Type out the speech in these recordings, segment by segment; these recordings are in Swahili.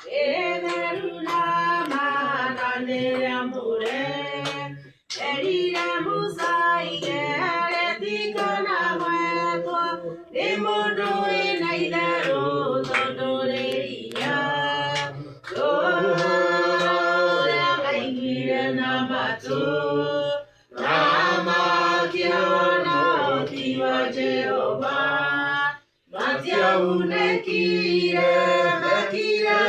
Ederuna manane amore, erira musaige etikana mueto, demodo enaidaro todoreia, ora maigire namato, namakiono tiwa Jehovah, matia unekire makire.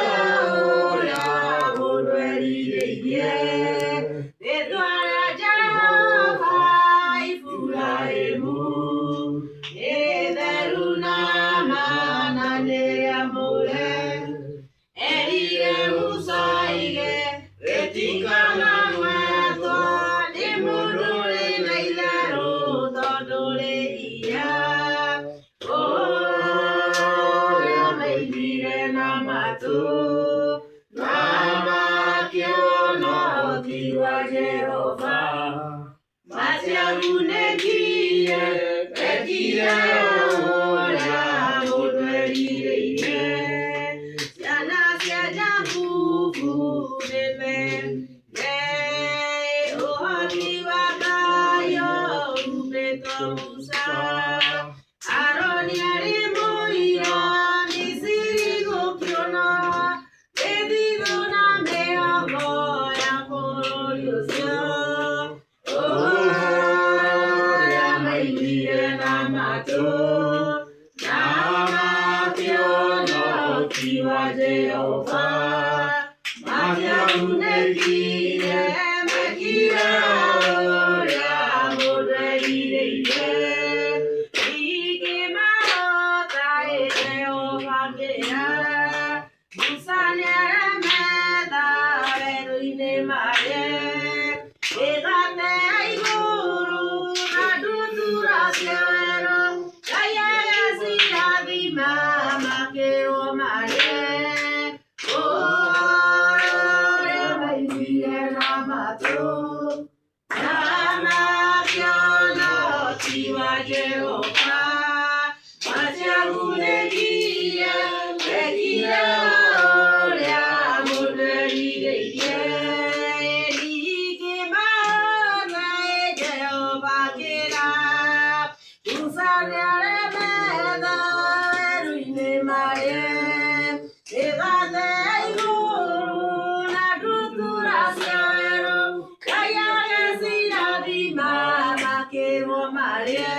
Jehovah, Matia Unegie, Begia, Ola, Odrerie, Yana Jafu, Neme, Ohaniwa Bayo, Ubetomusa, Aronia Moira, Nisirigo Kiona, Edidona Mea Boya, Poliosa. Jehovah, Matia Unekire, Mekire, Oria, Modreire, Ike Marota, Jehovah, Gea, Musania, Meda, Eruine Mare, Egate, Iguru, Nadutura, Siero, Kaya, Sia, Mama, Keo, Mare. Jehovah, Matia Unegie, Begia, Olia, Modrerie, Ike Mane, Jehovah, Kera, Usania, Meda, Eruine Mare, Egate, Iguru, Nadutura, Siero, Kaya, Esina, Mama, Kero, Mare.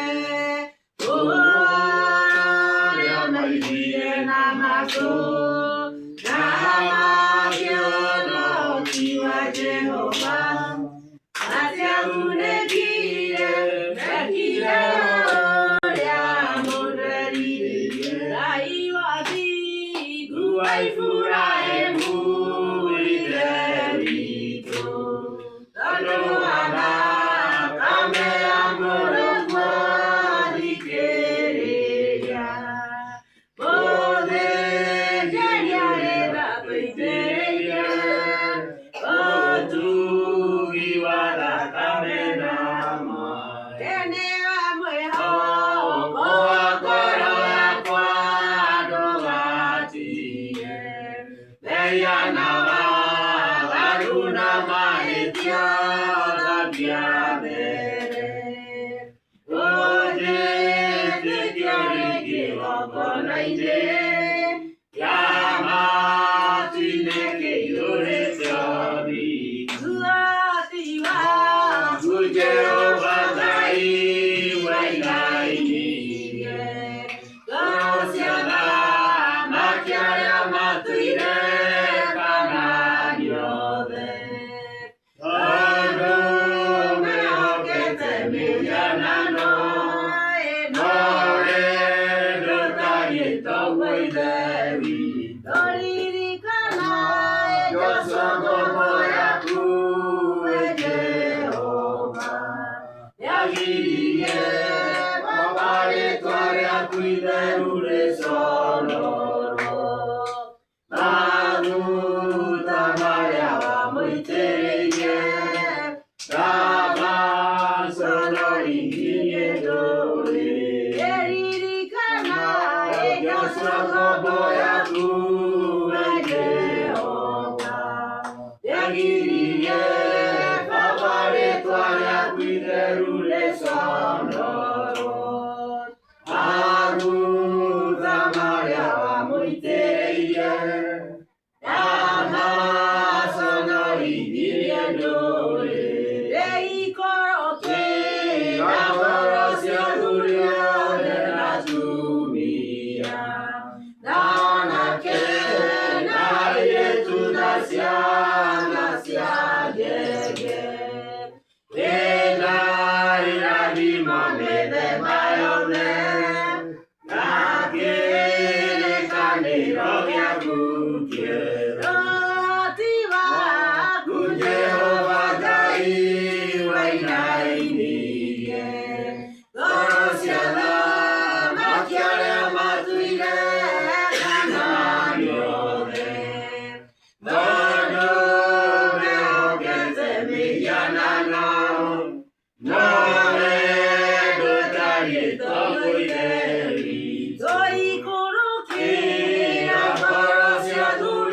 Jehovah, Matia Unekire, Mekire, Oria, Modrerie, Aiwati, Guaifura, Emuiderito, Tanoana, Kamea, Morogua, Dikereya, Bode, Geniareda, Peitereya, Jehovah,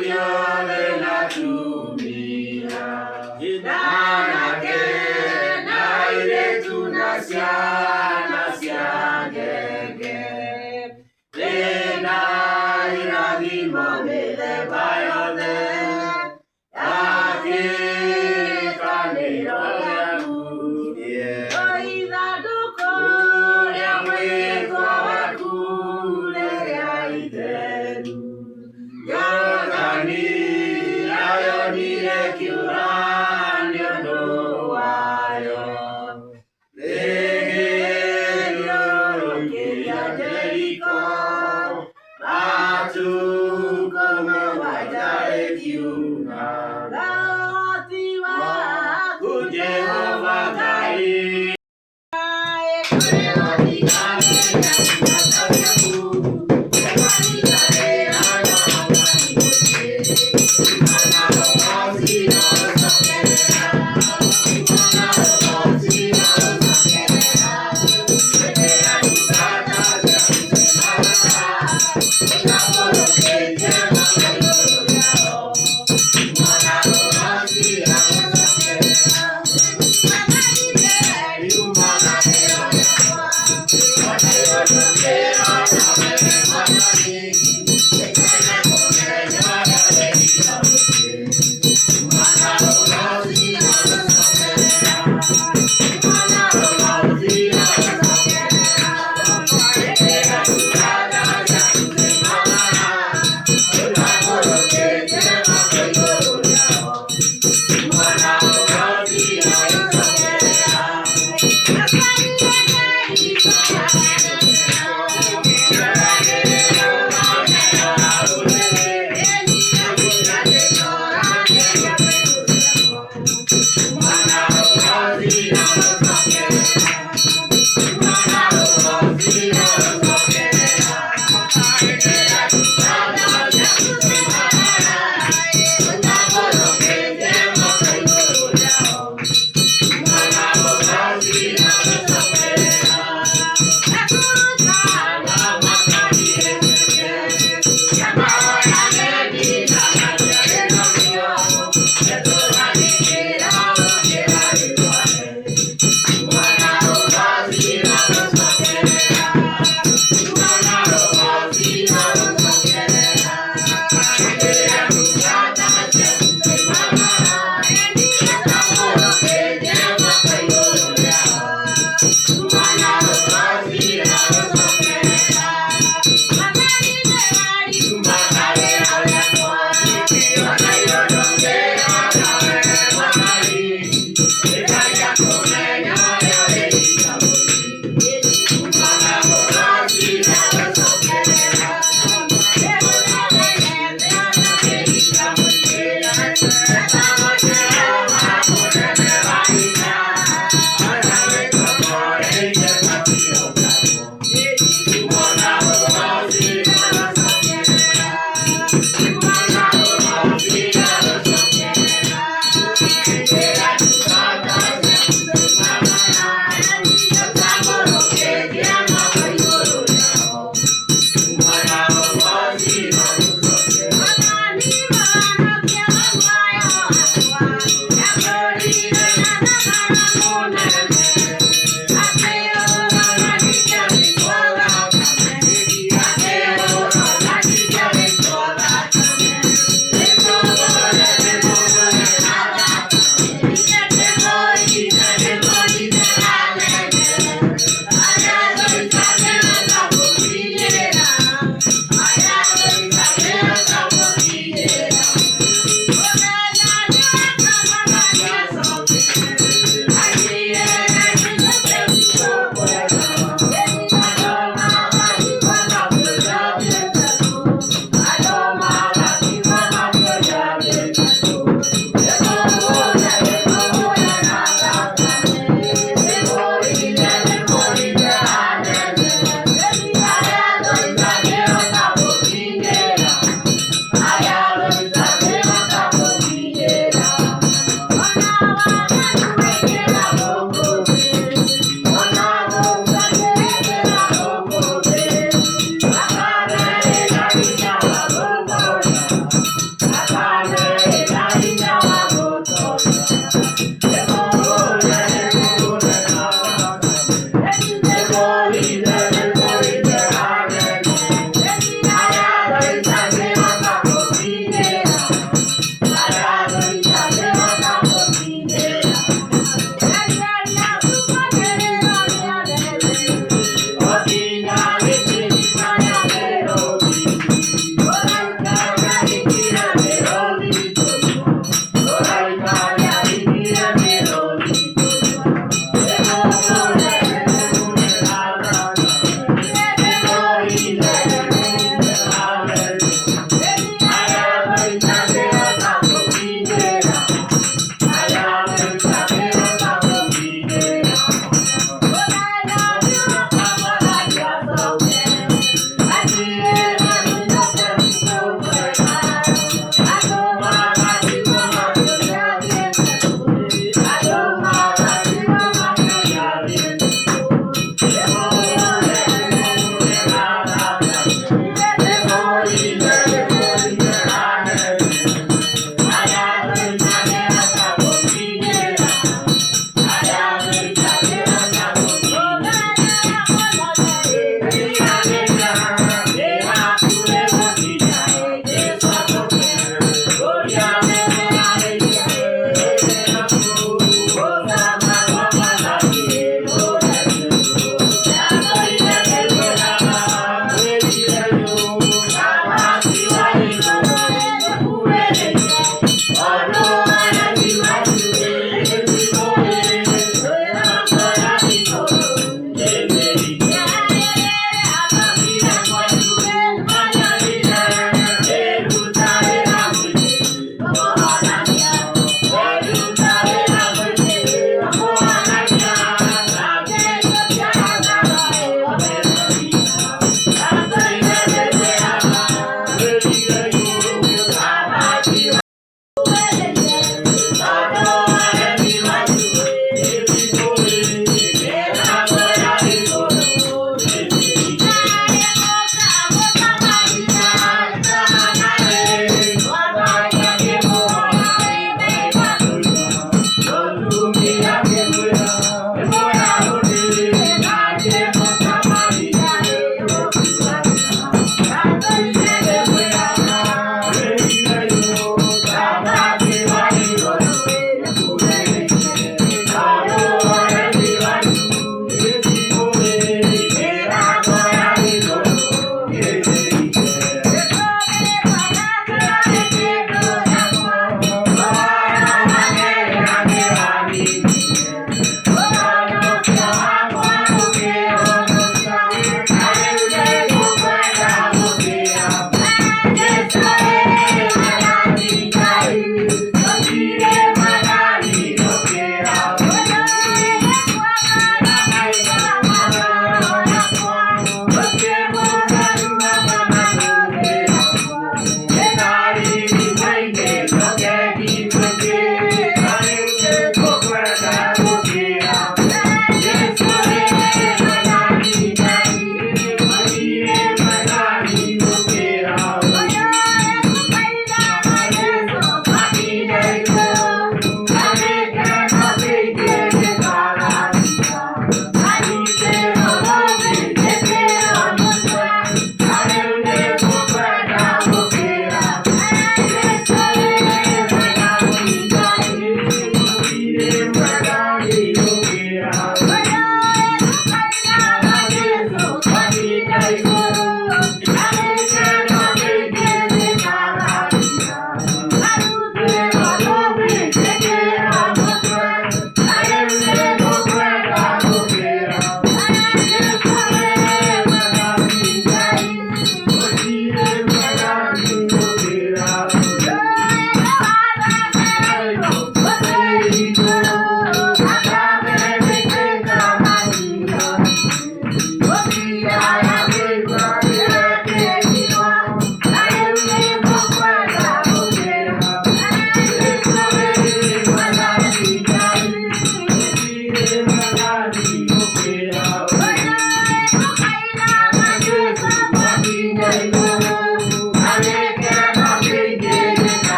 Doi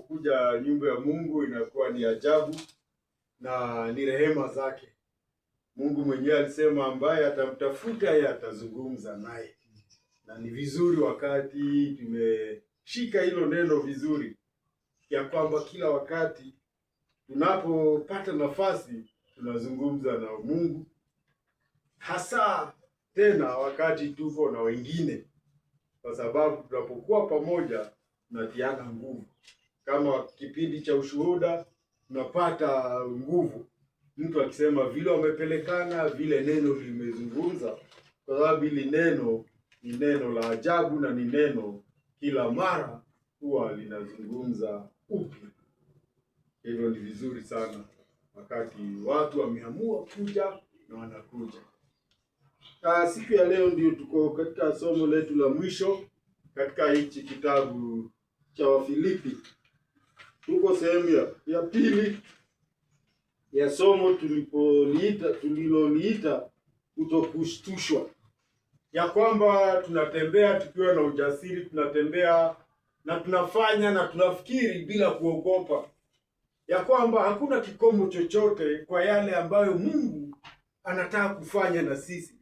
tunapokuja nyumba ya Mungu inakuwa ni ajabu na ni rehema zake. Mungu mwenyewe alisema ambaye atamtafuta yeye atazungumza naye, na ni vizuri wakati tumeshika hilo neno vizuri, ya kwamba kila wakati tunapopata nafasi tunazungumza na Mungu, hasa tena wakati tupo na wengine, kwa sababu tunapokuwa pamoja tunatiana nguvu. Kama kipindi cha ushuhuda tunapata nguvu, mtu akisema vile wamepelekana, vile neno limezungumza, kwa sababu hili neno ni neno la ajabu na ni neno kila mara huwa linazungumza upya. Hivyo ni vizuri sana wakati watu wameamua kuja na wanakuja. Siku ya leo ndio tuko katika somo letu la mwisho katika hichi kitabu cha Wafilipi. Tuko sehemu ya pili ya somo tuliloliita kutokushtushwa, ya kwamba tunatembea tukiwa na ujasiri, tunatembea na tunafanya na tunafikiri bila kuogopa, ya kwamba hakuna kikomo chochote kwa yale ambayo Mungu anataka kufanya na sisi.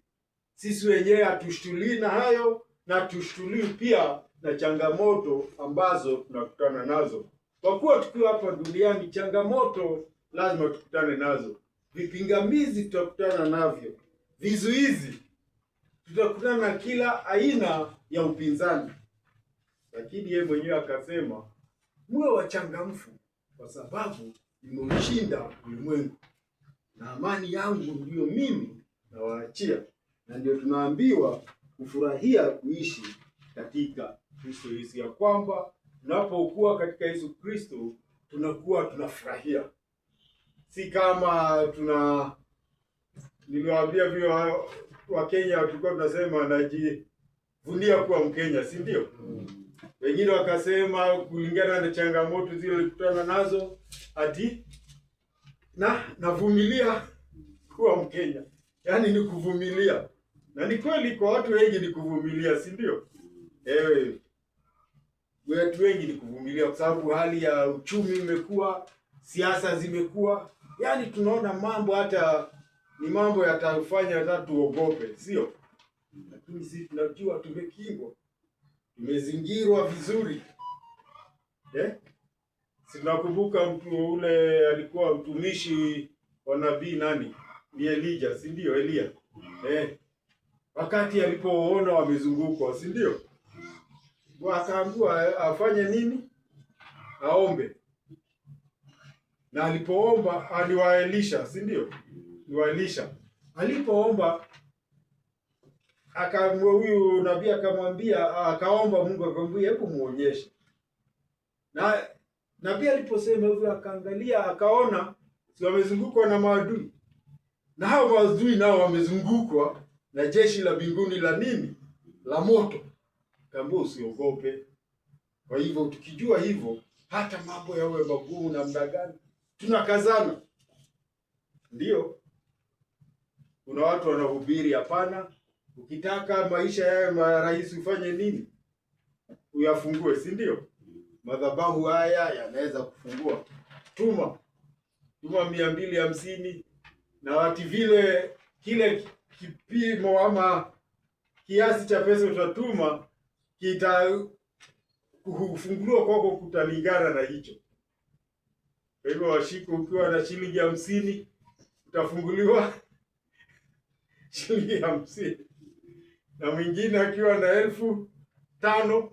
Sisi wenyewe hatushtulii na hayo, na tushtulii pia na changamoto ambazo tunakutana nazo. Kwa kuwa tukiwa hapa duniani, changamoto lazima tukutane nazo, vipingamizi tutakutana navyo, vizuizi, tutakutana na kila aina ya upinzani. Lakini yeye mwenyewe akasema, muwe wachangamfu kwa sababu nimeushinda ulimwengu, na amani yangu ndiyo mimi nawaachia. Na ndio tunaambiwa kufurahia kuishi katika Kristo Yesu, ya kwamba tunapokuwa katika Yesu Kristo tunakuwa tunafurahia, si kama niliwaambia vile wa Kenya tulikuwa tunasema najivunia kuwa Mkenya, si ndio? Wengine wakasema kulingana na changamoto zile walikutana nazo, ati navumilia kuwa Mkenya. Yaani ni kuvumilia. Na ni kweli kwa watu wengi ni kuvumilia, si ndio? Watu wengi ni kuvumilia kwa sababu hali ya uchumi imekuwa, siasa zimekuwa, yaani tunaona mambo hata ni mambo yatafanya hata tuogope, sio? Lakini sisi tunajua tumekingwa, tumezingirwa vizuri. Sinakumbuka mtu ule alikuwa mtumishi wa nabii nani? Ni Elijah, si ndio? Elia. Wakati alipoona wamezungukwa, si ndio? Akaambiwa afanye nini? Aombe. Na alipoomba aliwaelisha, si ndio? Aliwaelisha. Alipoomba huyu nabii akamwambia, akaomba Mungu akamwambia hebu muonyeshe. Na nabii aliposema hivyo akaangalia akaona si wamezungukwa na maadui. Na hao maadui nao wamezungukwa na jeshi la mbinguni la nini? La moto. Kaambia usiogope. Kwa hivyo tukijua hivyo, hata mambo yawe magumu namna gani, tunakazana. Ndio. Kuna watu wanahubiri hapana, ukitaka maisha yawe marahisi ufanye nini? Uyafungue, si ndio? Madhabahu haya yanaweza kufungua. Tuma 250 na wati vile kile kipimo ama kiasi cha pesa utatuma kufunguliwa kwako kutalingana na hicho. Kwa hivyo washiko, ukiwa na shilingi 50 utafunguliwa shilingi 50, na mwingine akiwa na 5,000.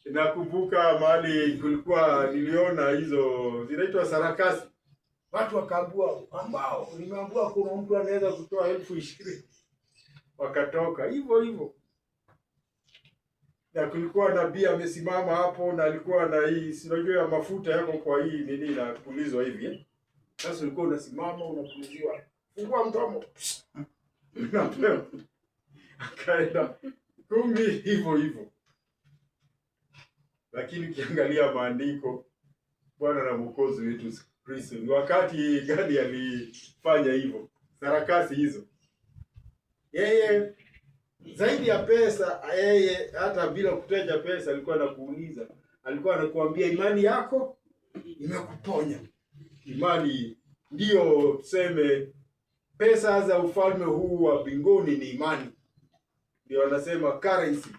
Nakumbuka mahali kulikuwa niliona hizo zinaitwa sarakasi. Watu wakaambua ambao nimeambua kuna mtu anaweza kutoa 20,000. Wakatoka hivyo hivyo. Na kulikuwa nabii amesimama hapo na alikuwa na hii sinajua mafuta yako kwa hii nini na kupulizwa hivi. Sasa ulikuwa unasimama unapuliziwa. Fungua mdomo. Na akaenda 10 hivyo hivyo. Lakini ukiangalia maandiko, Bwana na Mwokozi wetu Kristo ni wakati gani alifanya hivyo? Sarakasi hizo. Yeye zaidi ya pesa, yeye hata bila kutaja pesa alikuwa anakuuliza, alikuwa anakuambia imani yako imekuponya. Imani ndio tuseme pesa za ufalme huu wa mbinguni ni imani. Ndio wanasema currency.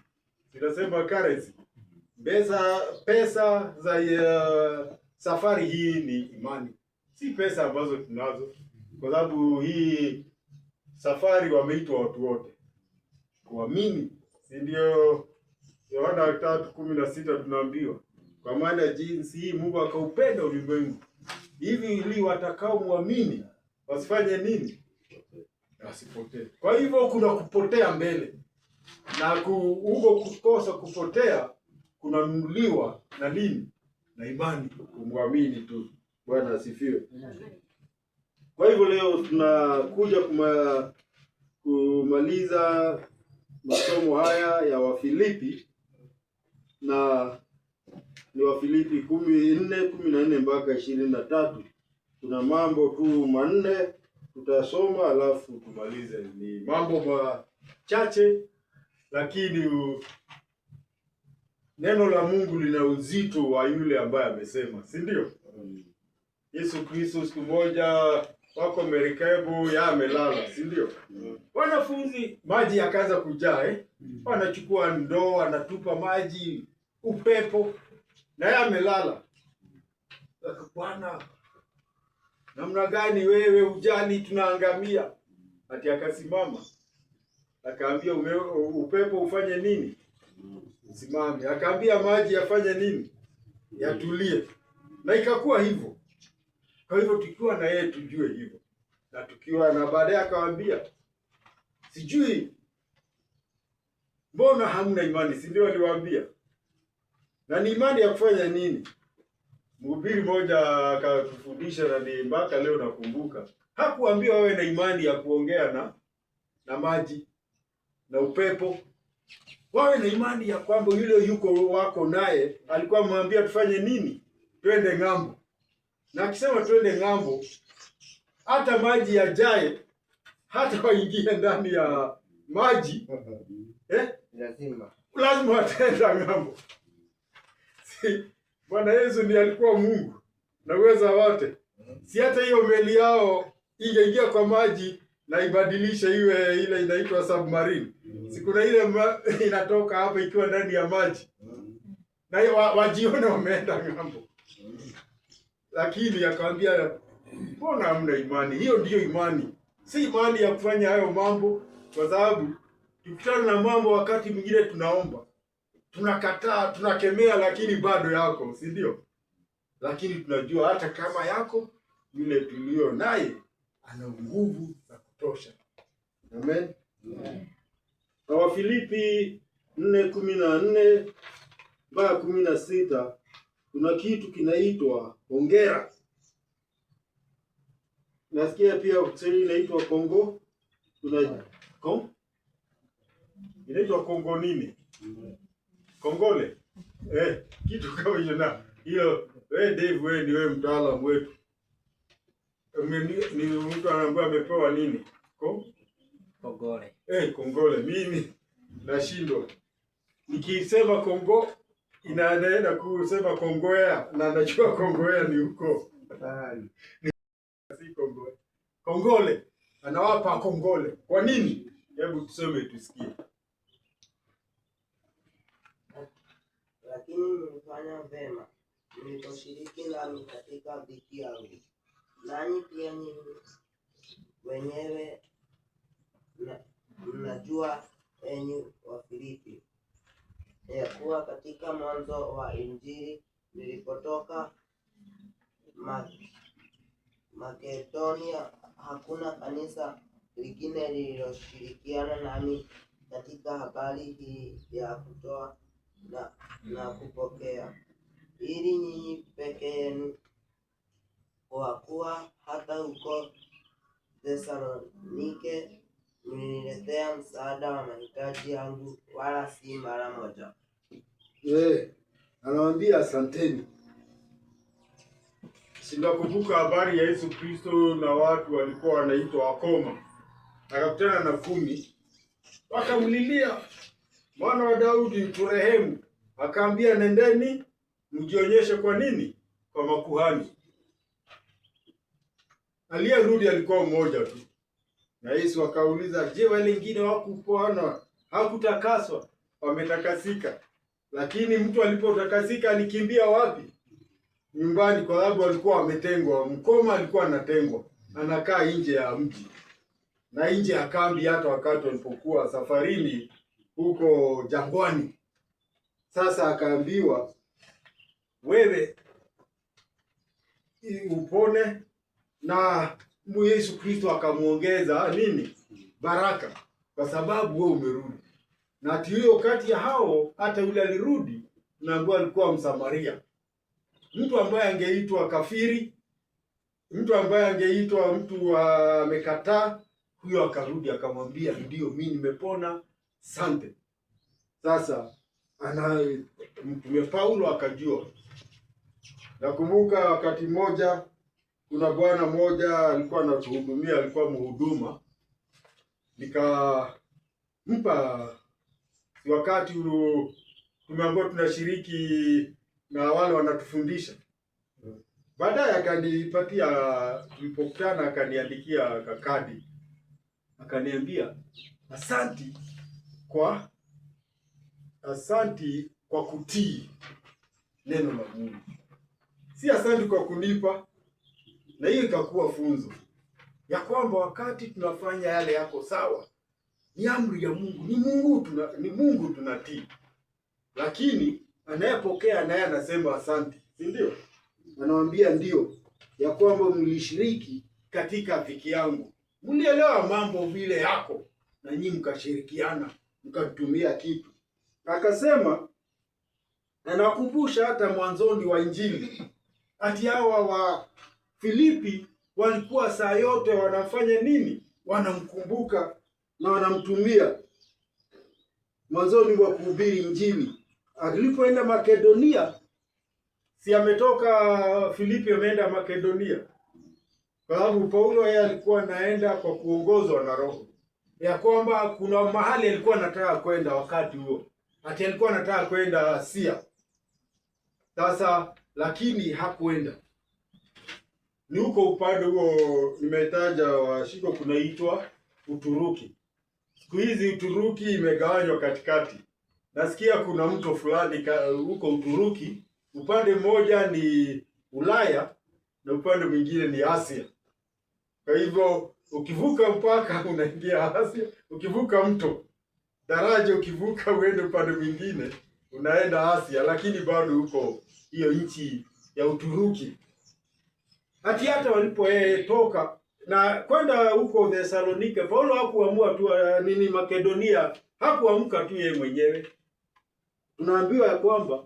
Tunasema currency. Pesa za safari hii ni imani. Si pesa ambazo tunazo. Kwa sababu hii safari wameitwa watu wote kuamini. Si ndio Yohana 3:16 tunaambiwa. Kwa maana jinsi hii Mungu akaupenda ulimwengu hivi ili watakao muamini wasifanye nini? Wasipotee. Kwa hivyo kuna kupotea mbele. Na huko kukosa kupotea kunanunuliwa na nini? Na imani, kumwamini tu. Bwana asifiwe. Kwa hivyo leo tunakuja kumaliza masomo haya ya Wafilipi, na ni Wafilipi 4:14 mpaka 23. Kuna mambo tu manne tutasoma alafu tumalize. Ni mambo machache lakini neno la Mungu lina uzito wa yule ambaye amesema, si ndio? Yesu Kristo siku moja wako merikebu amelala, si ndio? Wanafunzi maji yakaanza kujaa, wanachukua ndoo wanatupa maji, upepo, na yeye amelala. Bwana, namna gani wewe ujali tunaangamia? Ati akasimama akaambia upepo ufanye nini? Usimame. Akaambia maji yafanye nini? Yatulie. Na ikakuwa hivyo. Kwa hivyo tukiwa na yeye tujue hivyo. Na tukiwa na baadaye akawaambia sijui mbona hamna imani, si ndio aliwaambia? Na ni imani ya kufanya nini? Mhubiri mmoja akatufundisha na ni mpaka leo nakumbuka. Hakuambia wewe na imani ya kuongea na maji na upepo. Wawe na imani ya kwamba yule yuko wako naye alikuwa amwambia tufanye nini? Twende ng'ambo. Na akisema twende ng'ambo, hata maji yajae, hata waingie ndani ya maji, lazima watenda ng'ambo. Si Bwana Yesu ndiye alikuwa Mungu na uweza wote. Si hata hiyo meli yao ingeingia kwa maji na ibadilisha iwe ile inaitwa submarine. Sikuna ile inatoka hapa ikiwa ndani ya maji. Na wajione wameenda ng'ambo. Lakini akamwambia mbona hamna imani? Hiyo ndiyo imani. Si imani ya kufanya hayo mambo, kwa sababu tukitana na mambo wakati mwingine tunaomba. Tunakataa, tunakemea, lakini bado yako, si ndio? Lakini tunajua hata kama yako, yule tulio naye ana nguvu za kutosha. Amen. Na Wafilipi 4:14 mpaka 16 kuna kitu kinaitwa hongera. Nasikia pia ukisema inaitwa Kongo. Inaitwa Kongo nini? Kongole. Kitu kama hiyo na. Hiyo Dave wewe ni wewe mtaalamu wetu. Ni mtu anaambiwa amepewa nini? Kongole. Kongole. Mimi nashindwa. Nikisema Kongo inaenda kusema Kongoea na najua Kongoea ni huko. Si Kongoe. Kongole. Anawapa kongole. Kwa nini? Hebu tuseme tusikie. Lakini mlifanya vema mliposhiriki nami katika dhiki yangu. Nanyi pia nyinyi wenyewe mnajua, enyi Wafilipi, ya kuwa katika mwanzo wa Injili nilipotoka Makedonia, hakuna kanisa lingine lililoshirikiana nami katika habari hii ya kutoa na kupokea, ili nyinyi peke yenu, kwa kuwa hata huko Thesalonike mliniletea msaada wa mahitaji yangu, wala si mara moja. Anawaambia asanteni. Sinakumbuka habari ya Yesu Kristo na watu walikuwa wanaitwa wakoma. Akakutana na 10. Wakamlilia, Mwana wa Daudi turehemu. Akaambia nendeni mjionyeshe kwa nini? Kwa makuhani. Aliyerudi alikuwa mmoja tu, na Yesu akauliza, je, wale wengine hawakupona, hawakutakaswa? Wametakasika. Lakini mtu alipotakasika alikimbia wapi? Nyumbani, kwa sababu walikuwa wametengwa. Mkoma alikuwa anatengwa, anakaa nje ya mji na nje ya kambi, hata wakati walipokuwa safarini huko jangwani. Sasa akaambiwa, wewe upone, na Yesu Kristo akamuongeza nini? Baraka, kwa sababu wewe umerudi. Na ati hiyo kati ya hao hata yule alirudi, naambiwa alikuwa Msamaria, mtu ambaye angeitwa kafiri, mtu ambaye angeitwa mtu amekataa. Huyo akarudi akamwambia, ndio mimi nimepona, asante. Sasa Mtume Paulo akajua. Nakumbuka wakati mmoja kuna bwana mmoja alikuwa anatuhudumia, alikuwa mhuduma, nikampa wakati tumeambiwa tunashiriki na wale wanatufundisha. Baadaye akanipatia, tulipokutana akaniandikia kakadi, akaniambia asanti kwa kutii neno la Mungu, si asanti kwa kunipa. Na hiyo ikakuwa funzo ya kwamba wakati tunafanya yale yako sawa, ni amri ya Mungu, ni Mungu tunatii, lakini anayepokea naye anasema asante, si ndio? Anamwambia ndio, ya kwamba mlishiriki katika dhiki yangu, mlielewa mambo vile yako, na nyinyi mkashirikiana, mkatumia kitu. Akasema, anakumbusha hata mwanzoni wa Injili, ati hawa wa Filipi walikuwa saa yote wanafanya nini? Wanamkumbuka na wanamtumia mwanzoni wa kuhubiri Injili. Alipoenda Makedonia, si ametoka Filipi ameenda Makedonia, kwa sababu Paulo yeye alikuwa anaenda kwa kuongozwa na Roho, ya kwamba kuna mahali alikuwa anataka kwenda wakati huo, ati alikuwa anataka kwenda Asia. Sasa lakini hakuenda. Ni huko upande huo nimetaja wa shiko kunaitwa Uturuki. Siku hizi Uturuki imegawanywa katikati. Nasikia kuna mto fulani huko Uturuki, upande mmoja ni Ulaya na upande mwingine ni Asia. Kwa hivyo ukivuka mpaka unaingia Asia, ukivuka mto daraja, ukivuka uende upande mwingine unaenda Asia, lakini bado huko hiyo nchi ya Uturuki. Hata walipotoka na kwenda huko Thessalonike, Paulo hakuamua tu Makedonia, hakuamka tu yeye mwenyewe. Tunaambiwa ya kwamba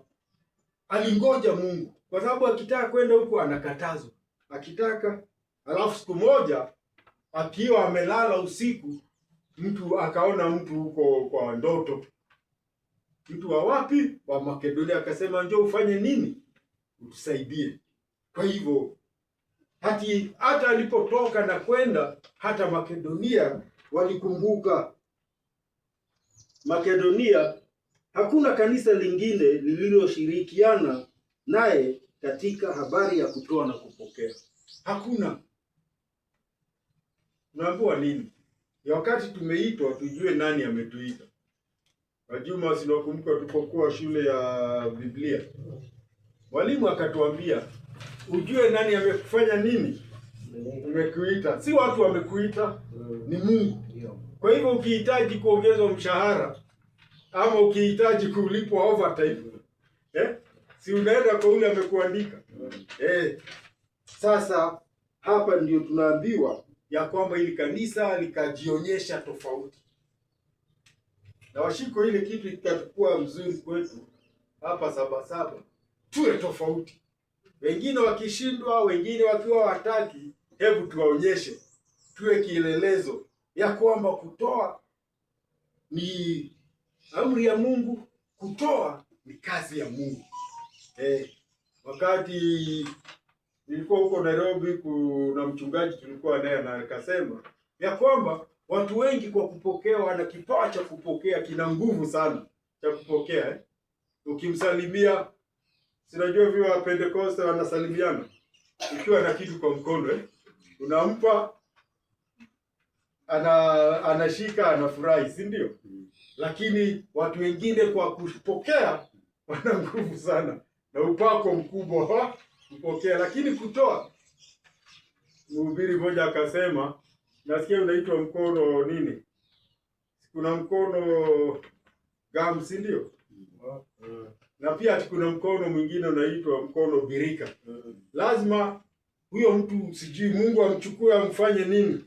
alingoja Mungu, kwa sababu akitaka kwenda huko anakatazwa, akitaka. Alafu siku moja akiwa amelala usiku, mtu akaona mtu huko kwa ndoto. Mtu wa wapi? Wa Makedonia. Akasema, njoo ufanye nini? Utusaidie. Kwa hivyo hata alipotoka na kwenda hata Makedonia walikumbuka. Makedonia hakuna kanisa lingine lililoshirikiana naye katika habari ya kutoa na kupokea. Hakuna. Unaambiwa nini? Ya wakati tumeitwa tujue nani ametuita. Wajuma, sinakumbuka tulipokuwa shule ya Biblia, mwalimu akatuambia ujue nani amekufanya nini, umekuita. Si watu wamekuita, ni Mungu. Kwa hivyo ukihitaji kuongezwa mshahara ama ukihitaji kulipwa overtime, si unaenda kwa ule amekuandika. Sasa hapa ndio tunaambiwa ya kwamba ili kanisa likajionyesha tofauti. Na washiko ile kitu itakuwa mzuri kwetu hapa Sabasaba, tuwe tofauti. Wengine wakishindwa, wengine wakiwa wataki, hebu tuwaonyeshe, tuwe kielelezo ya kwamba kutoa ni amri ya Mungu, kutoa ni kazi ya Mungu. Wakati nilikuwa huko Nairobi, kuna mchungaji tulikuwa naye na akasema ya kwamba watu wengi kwa kupokea wana kipawa cha kupokea, kina nguvu sana cha kupokea. Ukimsalimia Sinajua vile wa Pentecost wanasalimiana. Ukiwa na kitu kwa mkono unampa, anashika, anafurahi, si ndio? Lakini watu wengine kwa kupokea wana nguvu sana na upako mkubwa wa kupokea, lakini kutoa. Mhubiri mmoja akasema, nasikia unaitwa mkono nini? Kuna mkono gamu, si ndio? Na pia kuna mkono mwingine unaitwa mkono birika. Lazima huyo mtu sijui Mungu amchukue amfanye nini?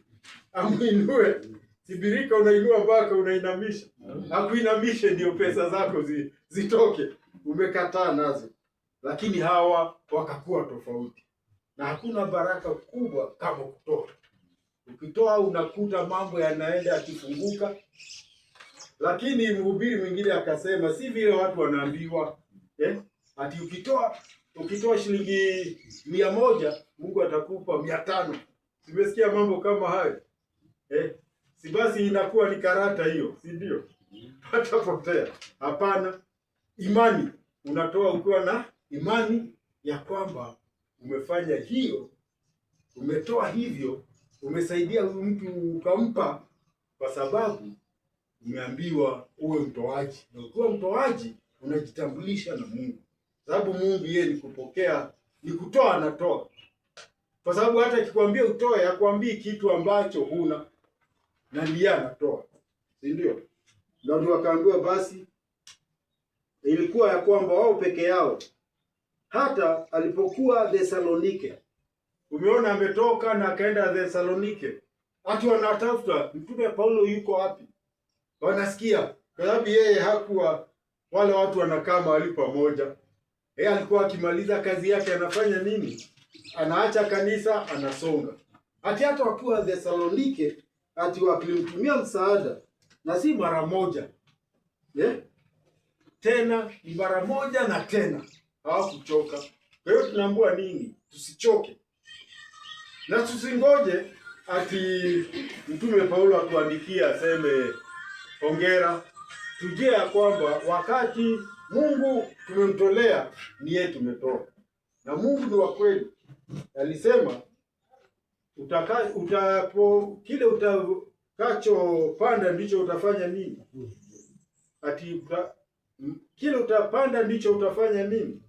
Amuinue. Si birika unainua mpaka unainamisha. Akuinamishe ndio pesa zako zitoke. Umekataa nazo. Lakini hawa wakakuwa tofauti. Na hakuna baraka kubwa kama kutoa. Ukitoa unakuta mambo yanaenda yakifunguka. Lakini mhubiri mwingine akasema si vile watu wanaambiwa ati ukitoa shilingi 100 Mungu atakupa 500. Simesikia mambo kama hayo. Si basi inakuwa ni karata hiyo, si ndio? Patapotea. Hapana. Imani unatoa ukiwa na imani ya kwamba umefanya hiyo, umetoa hivyo, umesaidia huyu mtu ukampa, kwa sababu umeambiwa uwe mtoaji. Na ukiwa mtoaji unajitambulisha na Mungu. Sababu Mungu yeye ni kupokea, ni kutoa, anatoa. Kwa sababu hata akikwambia utoe, hakwambii kitu ambacho huna, na ndiye anatoa. Si ndio? Ndio wakaambiwa basi ilikuwa ya kwamba wao peke yao. Hata alipokuwa Thesalonike. Umeona ametoka na akaenda Thesalonike. Watu wanatafuta mtume Paulo yuko wapi? Wanasikia. Kwa sababu yeye hakuwa wale watu wanakaa mahali pamoja. Yeye alikuwa akimaliza kazi yake anafanya nini? Anaacha kanisa, anasonga. Hata wakiwa Thesalonike, wakilimtumia msaada na si mara moja. Tena ni mara moja na tena. Hawakuchoka. Kwa hiyo tunaambiwa nini? Tusichoke. Na tusingoje ati mtume Paulo atuandikie aseme hongera. Tujue ya kwamba wakati Mungu tumemtolea ni yeye tumetoa. Na Mungu ni wa kweli. Alisema kile utakachopanda ndicho utafanya nini? Kile utapanda ndicho utafanya nini?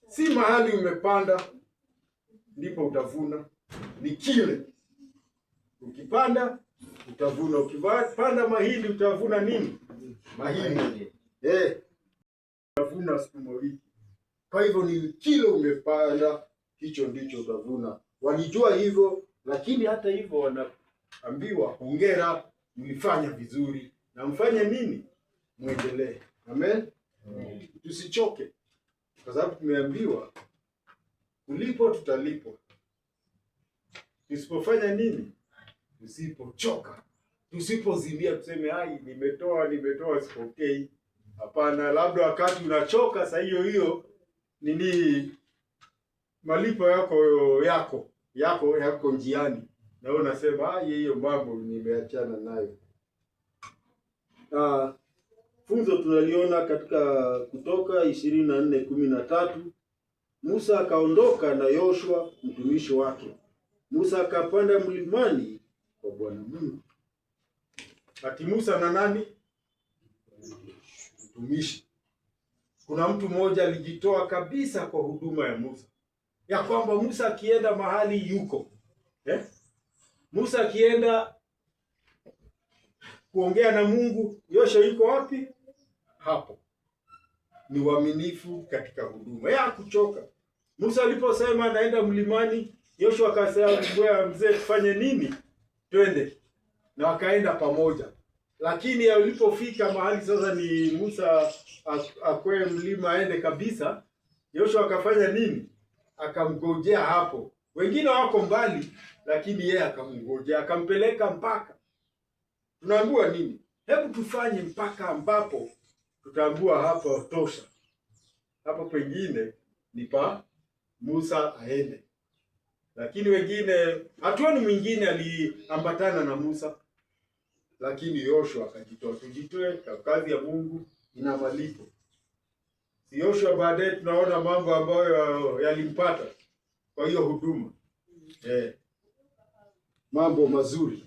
Si mahali umepanda ndipo utavuna, ni kile ukipanda utavuna. Ukipanda mahindi utavuna nini? Mahindi. Utavuna sukuma wiki. Kwa hivyo ni kile umepanda hicho ndicho utavuna. Walijua hivyo, lakini hata hivyo wanaambiwa hongera, mlifanya vizuri na mfanye nini? Muendelee. Amen. Tusichoke. Kwa sababu tumeambiwa ulipo tutalipwa. Tusipofanya nini? Tusipochoka. Tusipozimia tuseme nimetoa sipokei. Hapana, labda wakati unachoka saa hiyo nini malipo yako njiani. Na wewe unasema hiyo mambo nimeachana nayo. Funzo tunaliona katika Kutoka 24:13. Musa akaondoka na Yoshua mtumishi wake. Musa akapanda mlimani kwa Bwana Mungu. Ati Musa na nani? Mtumishi. Kuna mtu mmoja alijitoa kabisa kwa huduma ya Musa. Ya kwamba Musa akienda mahali yuko. Musa akienda kuongea na Mungu, Yoshua yuko wapi? Hapo. Ni uaminifu katika huduma. Ya kuchoka. Musa aliposema anaenda mlimani, Yoshua akasema mzee tufanye nini? Twende. Na wakaenda pamoja. Lakini alipofika mahali sasa ni Musa akwe mlima aende kabisa, Yoshua akafanya nini? Akamgojea hapo. Wengine wako mbali, lakini yeye akamngojea, akampeleka mpaka. Tunaambiwa nini? Hebu tufanye mpaka ambapo tutaambiwa hapa tosha. Hapo pengine ni pa Musa aende. Lakini wengine, hatuoni mwingine aliambatana na Musa. Lakini Yoshua akajitoa. Tujitoe kwa kazi ya Mungu, ina malipo. Si Yoshua baadaye tunaona mambo ambayo yalimpata kwa hiyo huduma. Mambo mazuri.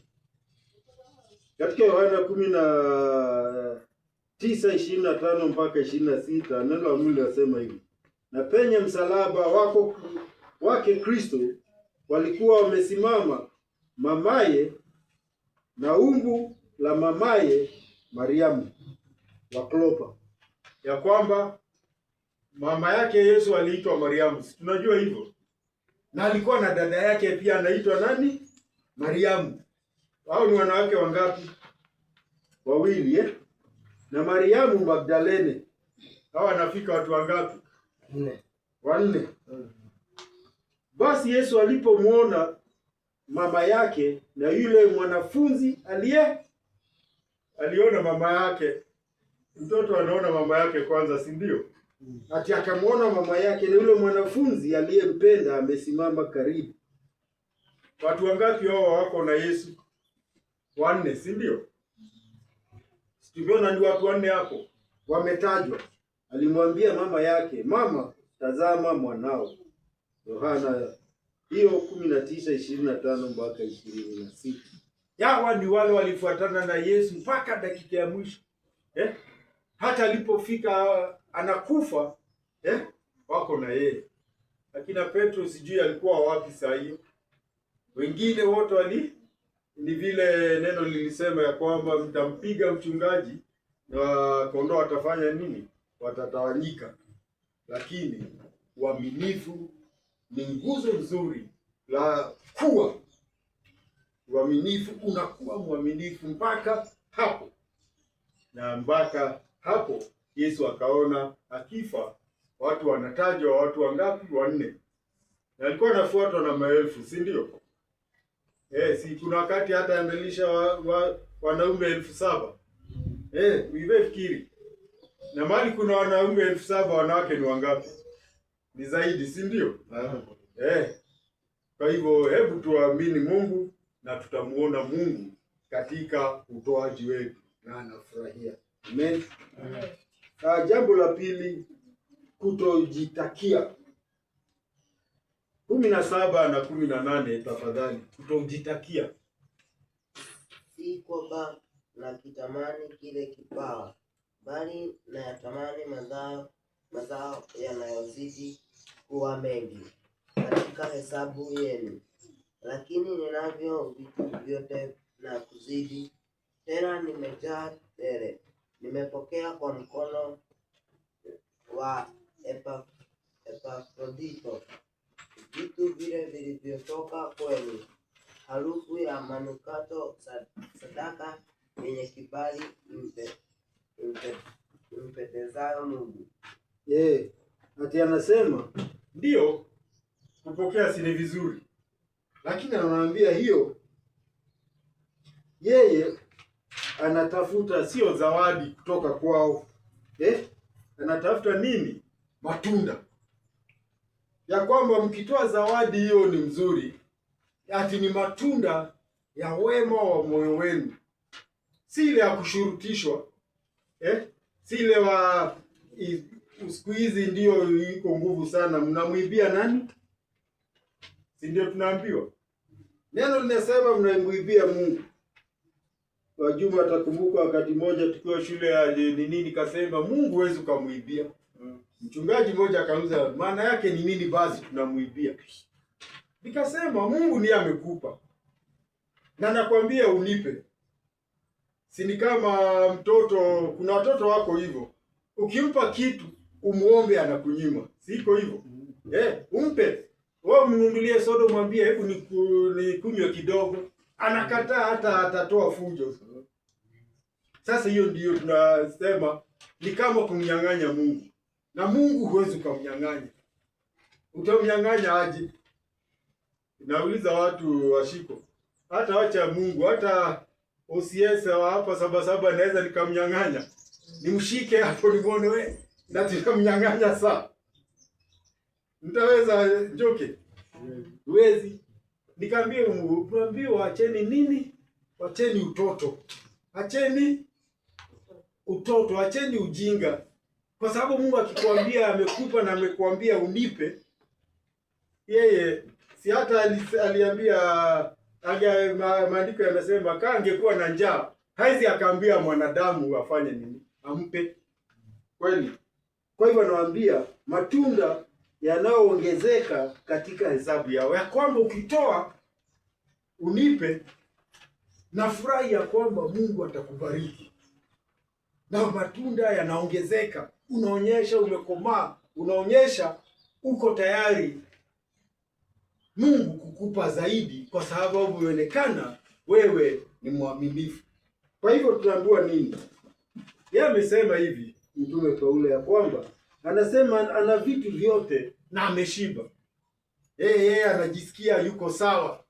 Katika Yohana 19:25 mpaka 26, neno la Mungu linasema hivi: na penye msalaba wake Kristo walikuwa wamesimama mamaye na umbu la mamaye Mariamu wa Klopa. Ya kwamba mama yake Yesu aliitwa Mariamu, si tunajua hivyo, na alikuwa na dada yake pia anaitwa nani? Mariamu. Hao ni wanawake wangapi? Wawili, na Mariamu Magdalene. Hao wanafika watu wangapi? 4. Wanne. Basi Yesu alipomwona mama yake na yule mwanafunzi aliona mama yake. Mtoto anaona mama yake kwanza, si ndio? Ati akamwona mama yake na yule mwanafunzi aliyempenda amesimama karibu. Watu wangapi hao wako na Yesu? 4, si ndio? Tumeona ni watu 4 hapo wametajwa. Alimwambia mama yake, mama, tazama mwanao. Yohana hiyo 19:25 mpaka 26. Hawa ni wale walifuatana na Yesu mpaka dakika ya mwisho. Hata alipofika anakufa, wako na yeye. Lakini Petro sijui alikuwa wapi saa hiyo. Wengine wote ni vile neno lilisema ya kwamba mtampiga mchungaji na kondoo watafanya nini? Watatawanyika. Lakini uaminifu ni nguzo nzuri la kuwa uaminifu. Unakuwa mwaminifu mpaka hapo, na mpaka hapo Yesu akaona akifa watu wanatajwa. Watu wangapi? 4. Na alikuwa anafuatwa na maelfu, si ndio? Si kuna wakati hata amelisha wanaume 7,000. Uifikiri. Na mali kuna wanaume 7,000, wanawake ni wangapi? Ni zaidi, si ndio? Kwa hivyo hebu tuamini Mungu na tutamuona Mungu katika utoaji wetu na anafurahia. Amen. Jambo la pili, kutojitakia. 17 na 18 tafadhali. Kutojitakia. Si kwamba nakitamani kile kipawa, bali nayatamani mazao yanayozidi kuwa mengi katika hesabu yenu. Lakini ninavyo vitu vyote na kuzidi, tena nimejaa tele. Nimepokea kwa mkono wa Epafrodito vitu vile vilivyotoka kwenu, harufu ya manukato, sadaka yenye kibali impetezayo Mungu. Ati anasema ndio kupokea si ni vizuri, lakini anawaambia hiyo yeye anatafuta sio zawadi kutoka kwao. Anatafuta nini? Matunda. Ya kwamba mkitoa zawadi hiyo ni mzuri, ati ni matunda ya wema wa moyo wenu, si ile ya kushurutishwa. Si ile wa siku hizi ndio iko nguvu sana, mnamwibia nani? Si ndio tunaambiwa? Neno linasema mnamwibia Mungu. Wajuma atakumbuka wakati mmoja tukiwa shule ya nini, kasema Mungu huwezi kumwibia. Mchungaji mmoja akauliza maana yake ni nini basi tunamwibia? Nikasema Mungu ndiye amekupa. Na nakwambia unipe. Si ni kama mtoto, kuna watoto wako hivyo. Ukimpa kitu umuombe anakunyima. Si iko hivyo? Umpe. Wewe mnunulie soda mwambie hebu nikunywe kidogo. Anakataa, hata atatoa fujo. Sasa hiyo ndiyo tunasema ni kama kumnyang'anya Mungu. Na Mungu huwezi kumnyang'anya. Utamnyang'anya aje? Nauliza watu washiko. Hata wacha Mungu, hata OCS wa hapa Sabasaba naweza nikamnyang'anya. Nimshike hapo nimuone wewe. Na tukamnyang'anya saa. Mtaweza joke? Huwezi. Nikamwambia mwambie waacheni nini? Waacheni utoto. Acheni utoto, acheni ujinga. Kwa sababu Mungu akikwambia amekupa na amekwambia unipe, yeye si hata aliambia maandiko yanasema kama angekuwa na njaa haizi akaambia mwanadamu afanye nini? Ampe. Kweli? Kwa hivyo nawaambia matunda yanayoongezeka katika hesabu yao, ya kwamba ukitoa unipe, na furahi ya kwamba Mungu atakubariki na matunda yanaongezeka. Unaonyesha umekomaa, unaonyesha uko tayari Mungu kukupa zaidi, kwa sababu umeonekana wewe ni mwaminifu. Kwa hivyo tunaambiwa nini? Yeye amesema hivi Mtume Paulo ya kwamba anasema ana vitu vyote na ameshiba. Yeye anajisikia yuko sawa.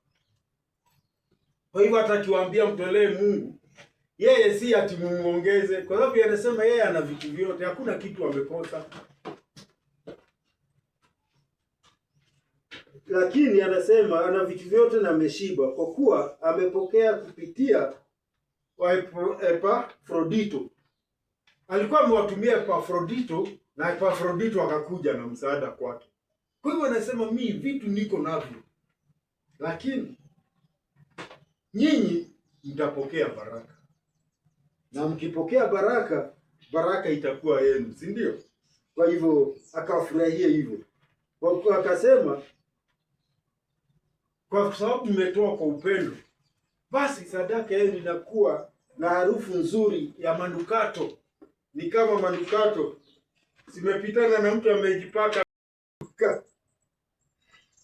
Kwa hivyo hata akiwaambia mtolee Mungu, yeye si ati muongeze, kwa sababu anasema yeye ana vitu vyote, hakuna kitu amekosa. Lakini anasema ana vitu vyote na ameshiba, kwa kuwa amepokea kupitia Epafrodito. Alikuwa amewatumia Epafrodito na Epafrodito akakuja na msaada kwake. Kwa hivyo anasema mimi vitu niko navyo, lakini nyinyi mtapokea baraka. Na mkipokea baraka, baraka itakuwa yenu, si ndio? Kwa hivyo akafurahia hivyo. Kwa akasema kwa sababu mmetoa kwa upendo, basi sadaka yenu inakuwa na harufu nzuri ya manukato. Ni kama manukato. Simepitana na mtu amejipaka.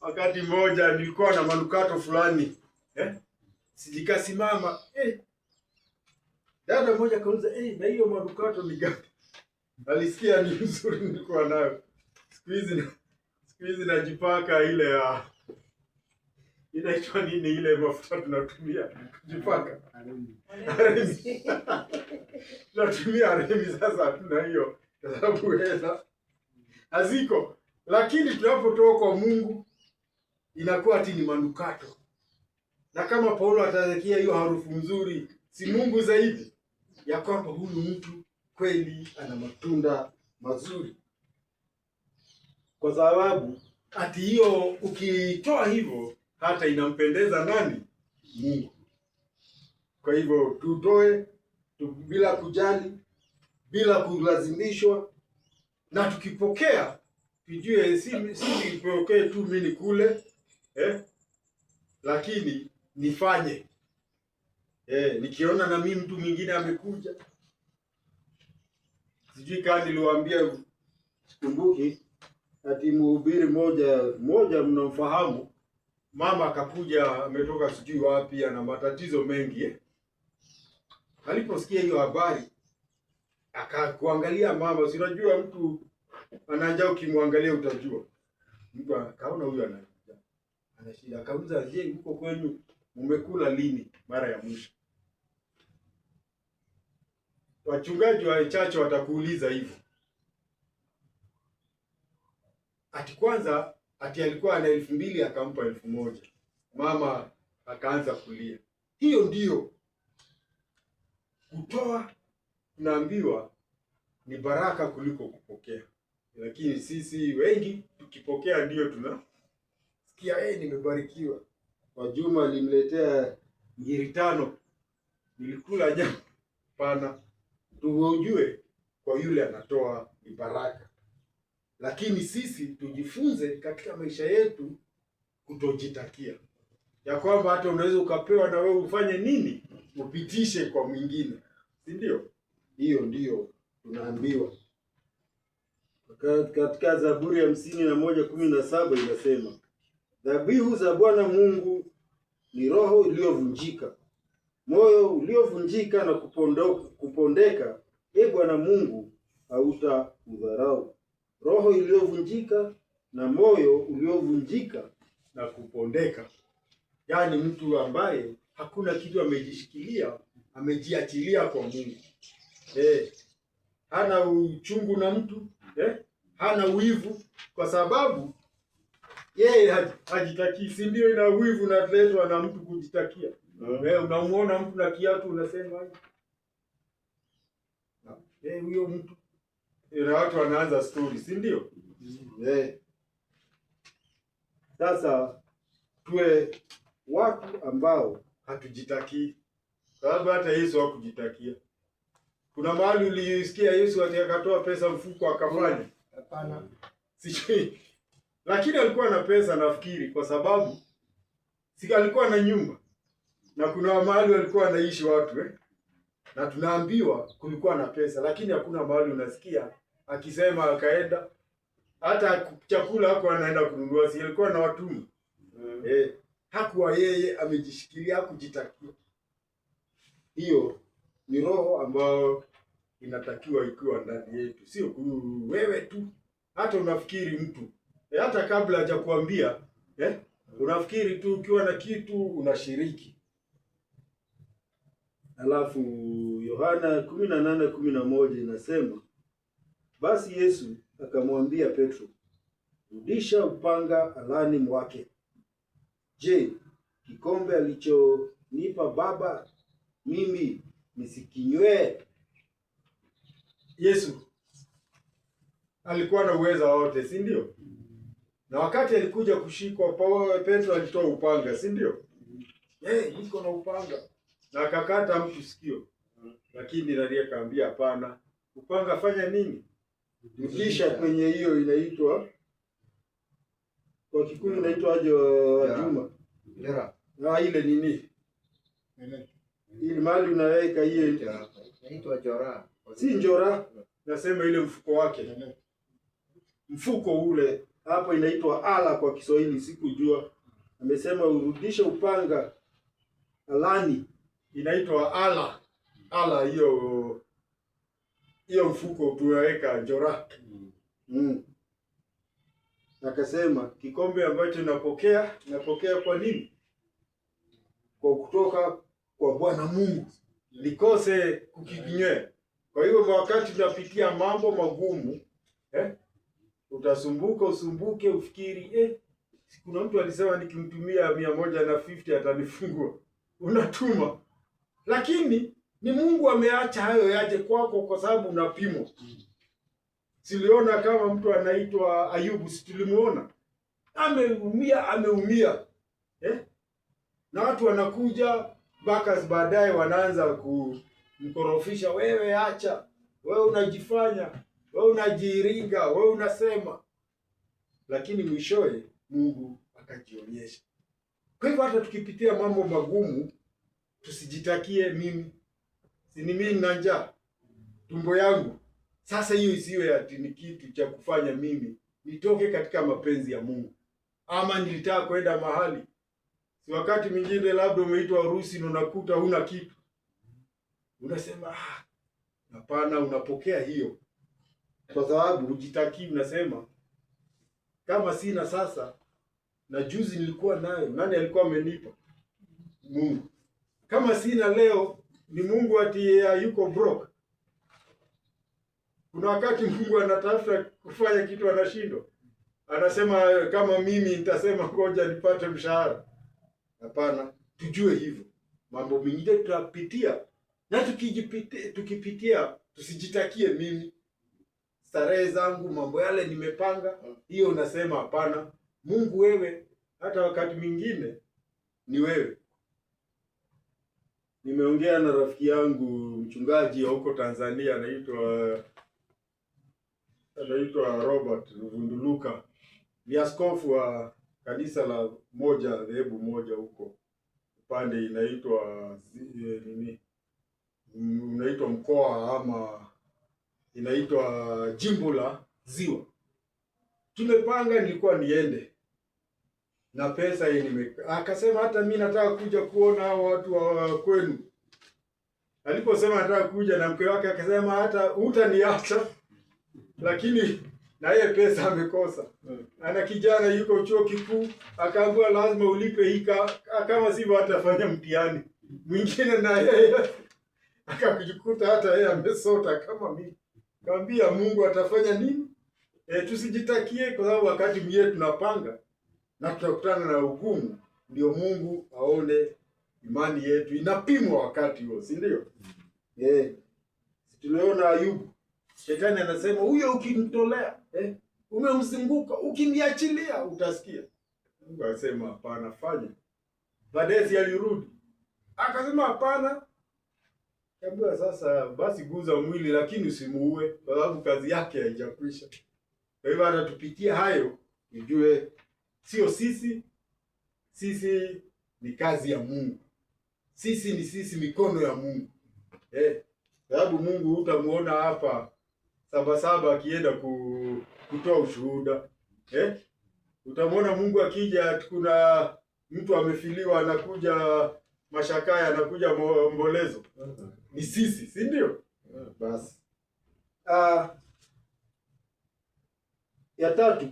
Wakati mmoja nilikuwa na manukato fulani. Sijikasimama. Dada mmoja kauliza, na hiyo manukato ni gani? Alisikia ni nzuri nilikuwa nayo. Siku hizi najipaka ile ya inaitwa nini ile mafuta tunatumia kujipaka? Aremi. Tunatumia aremi sasa, hatuna hiyo kwa sababu hela haziko. Lakini tunapotoka kwa Mungu inakuwa ati ni manukato. Na kama Paulo atazikia hiyo harufu nzuri, si Mungu zaidi ya kwamba huyu mtu kweli ana matunda mazuri. Kwa sababu ati hiyo ukitoa hivyo hata inampendeza nani? Mungu. Kwa hivyo tutoe bila kujali, bila kulazimishwa, na tukipokea tujue si nipokee tu mimi nikule, lakini nifanye. Nikiona na mimi mtu mwingine amekuja, sijui kama niliwaambia, sikumbuki, ati mhubiri moja mnamfahamu, mama akakuja ametoka sijui wapi, ana matatizo mengi. Aliposikia hiyo habari akakuangalia mama, si unajua mtu anaja ukimwangalia utajua. Mtu akaona huyu ana shida, akauliza, je, huko kwenu mmekula lini mara ya mwisho? Wachungaji wa chache watakuuliza hivyo. Ati kwanza ati alikuwa na 2,000 akampa 1,000. Mama akaanza kulia. Hiyo ndio kutoa, tunaambiwa ni baraka kuliko kupokea. Lakini sisi wengi tukipokea ndio tunasikia nimebarikiwa. Kwa Juma alimletea ngiri 5. Nilikula jana. Pana tuujue kwa yule anatoa ni baraka. Lakini sisi tujifunze katika maisha yetu kutojitakia, ya kwamba hata unaweza ukapewa na wewe ufanye nini? Upitishe kwa mwingine, si ndio? Hiyo ndio tunaambiwa katika Zaburi ya 51:17 inasema, dhabihu za Bwana Mungu ni roho iliyovunjika, moyo uliovunjika na kupondeka, Bwana Mungu hautaudharau. Roho iliyovunjika na moyo uliovunjika na kupondeka, yaani mtu ambaye hakuna kitu amejishikilia, amejiachilia kwa Mungu. Hana uchungu na mtu, hana wivu, kwa sababu yeye hajitakii. Si ndio? Ina wivu unaletwa na mtu kujitakia. Unamuona mtu na kiatu unasema huyo mtu na watu wanaanza story, si ndio? Sasa tuwe watu ambao hatujitakii, sababu hata Yesu hakujitakia. Kuna mahali ulisikia Yesu akatoa pesa mfuko akafanya? Hapana. Sijui. Lakini alikuwa na pesa nafikiri, kwa sababu si alikuwa na nyumba. Na kuna mahali walikuwa wanaishi watu Na tunaambiwa kulikuwa na pesa, lakini hakuna mahali unasikia akisema akaenda hata chakula hako anaenda kununua, si alikuwa na watumwa. Hakuwa yeye amejishikilia, hakujitakia. Hiyo ni roho ambayo inatakiwa ikiwa ndani yetu, sio wewe tu. Hata unafikiri mtu hata kabla hajakuambia unafikiri tu, ukiwa na kitu unashiriki. Alafu Yohana 18:11 inasema, basi Yesu akamwambia Petro, rudisha upanga alani mwake. Je, kikombe alichonipa Baba mimi nisikinywe? Yesu alikuwa na uwezo wote, si ndio? Na wakati alikuja kushikwa, Petro alitoa upanga, si ndio? Niko na upanga. Na akakata mtu sikio. Lakini nani akaambia hapana. Upanga fanya nini? Rudisha kwenye hiyo inaitwa, kwa Kikuyu inaitwa aje Juma? Njora. Na ile nini? Ile mali unaweka hiyo Inaitwa njora. Si njora. Nasema ile mfuko wake. Mfuko ule hapo inaitwa ala kwa Kiswahili, sikujua. Amesema urudishe upanga alani, inaitwa ala. Ala hiyo mfuko tunaweka njora. Akasema kikombe ambacho napokea kwa nini? Kwa kutoka kwa Bwana Mungu, nikose kukinywe. Kwa hiyo wakati tunapitia mambo magumu, utasumbuka usumbuke ufikiri kuna mtu alisema nikimtumia 150 atanifungua. Unatuma. Lakini ni Mungu ameacha hayo yaje kwako kwa sababu unapimwa. Siliona kama mtu anaitwa Ayubu, situlimuona. Ameumia. Na watu wanakuja mpaka baadaye wanaanza kumkorofisha, wewe acha, wewe unajifanya, wewe unajiringa, wewe unasema. Lakini mwishowe Mungu akajionyesha. Kwa hivyo hata tukipitia mambo magumu tusijitakie si mimi na njaa tumbo yangu. Sasa hiyo isiwe ati ni kitu cha kufanya mimi nitoke katika mapenzi ya Mungu. Ama nilitaka kwenda mahali. Si wakati mwingine labda umeitwa harusi na unakuta huna kitu. Unasema hapana, unapokea hiyo. Kwa sababu hujitakii, unasema kama sina sasa na juzi nilikuwa nayo, nani alikuwa amenipa? Mungu. Kama sina leo ni Mungu ati yuko broke. Kuna wakati Mungu anatafuta kufanya kitu anashindwa. Anasema kama mimi nitasema ngoja nipate mshahara. Hapana, tujue hivyo. Mambo mengine tutapitia na tukipitia tusijitakie mimi starehe zangu, mambo yale nimepanga, hiyo unasema hapana. Mungu wewe, hata wakati mwingine ni wewe. Nimeongea na rafiki yangu mchungaji huko Tanzania anaitwa Robert Vunduluka. Ni askofu wa kanisa la dhehebu moja huko upande inaitwa unaitwa mkoa ama inaitwa jimbo la Ziwa. Tumepanga nilikuwa niende na pesa hii akasema hata mimi nataka kuja kuona hao watu wa kwenu. Aliposema nataka kuja na mke wake akasema hata hutaniacha, lakini na yeye pesa amekosa. Ana kijana yuko chuo kikuu, akaambiwa lazima ulipe hika, kama sivyo hatafanya mtihani. Mwingine na yeye akajikuta hata yeye amesota kama mimi. Kaambia Mungu atafanya nini? Tusijitakie, kwa sababu wakati mwingine tunapanga na tutakutana na ugumu, ndio Mungu aone imani yetu inapimwa wakati huo, si ndio? Tuliona Ayubu Shetani anasema huyo ukimtolea, umemzunguka, ukiniachilia utasikia. Mungu akasema hapana, fanya. Baadaye si alirudi akasema hapana. Kabla sasa basi guza mwili, lakini usimuue, kwa sababu kazi yake haijakwisha. Kwa hivyo anatupitia hayo, ujue sio sisi ni kazi ya Mungu. Sisi mikono ya Mungu. Sababu Mungu utamuona hapa Sabasaba akienda kutoa ushuhuda. Utamuona Mungu akija, kuna mtu amefiliwa anakuja Mashakaya, anakuja Mbolezo. Ni sisi, si ndio? Basi. Ya tatu,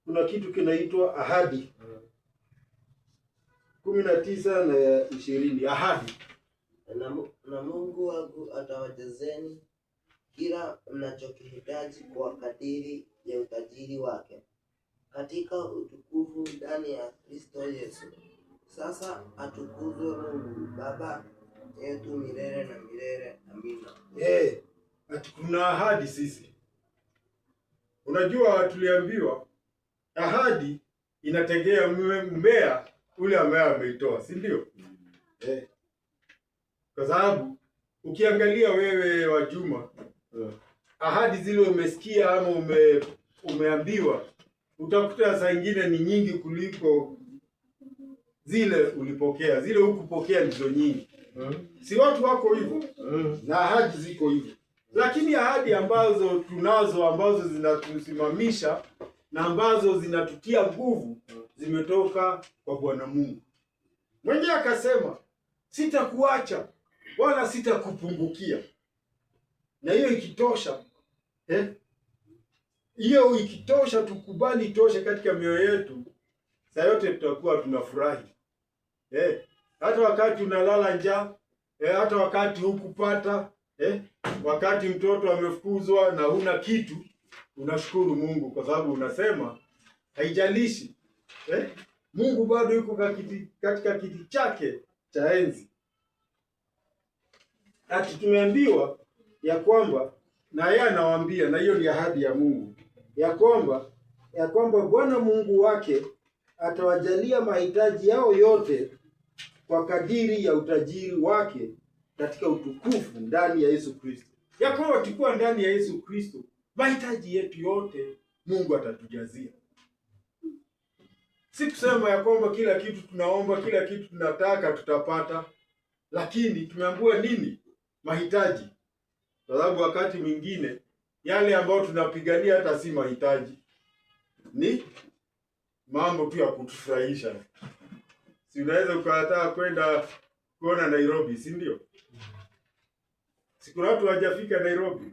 kuna kitu kinaitwa ahadi. 19 na 20, ahadi. Na Mungu wangu atawajazeni kila mnachokihitaji kwa kadiri ya utajiri wake katika utukufu ndani ya Kristo Yesu. Sasa atukuzwe Mungu Baba yetu milele na milele. Amina. Ati kuna ahadi sisi. Unajua tuliambiwa ahadi inategea mmea ule ambaye ameitoa, si ndio? Kwa sababu ukiangalia wewe wa Juma, ahadi zile umesikia ama umeambiwa, utakuta saa nyingine ni nyingi kuliko zile ulipokea. Zile hukupokea ndizo nyingi. Si watu wako hivyo? Na ahadi ziko hivyo. Lakini ahadi ambazo tunazo, ambazo zinatusimamisha na ambazo zinatutia nguvu, zimetoka kwa Bwana Mungu. Mwenyewe akasema, sitakuacha wala sitakupungukia. Na hiyo ikitosha, hiyo ikitosha, tukubali itoshe katika mioyo yetu, saa yote tutakuwa tunafurahi. Hata wakati unalala njaa, hata wakati hukupata, wakati mtoto amefukuzwa na huna kitu, unashukuru Mungu kwa sababu unasema haijalishi, Mungu bado yuko katika kiti chake cha enzi. Ati tumeambiwa ya kwamba, na yeye anawaambia, na hiyo ni ahadi ya Mungu, ya kwamba Bwana Mungu wake atawajalia mahitaji yao yote kwa kadiri ya utajiri wake katika utukufu ndani ya Yesu Kristo. Ya kwamba tukua ndani ya Yesu Kristo, mahitaji yetu yote Mungu atatujazia. Si kusema ya kwamba kila kitu tunaomba, kila kitu tunataka tutapata, lakini tumeambiwa nini? Mahitaji. Kwa sababu wakati mwingine yale ambayo tunapigania hata si mahitaji, ni mambo tu ya kutufurahisha. Si unaweza ukataa kwenda kuona Nairobi, si ndio? Siku watu hawajafika Nairobi.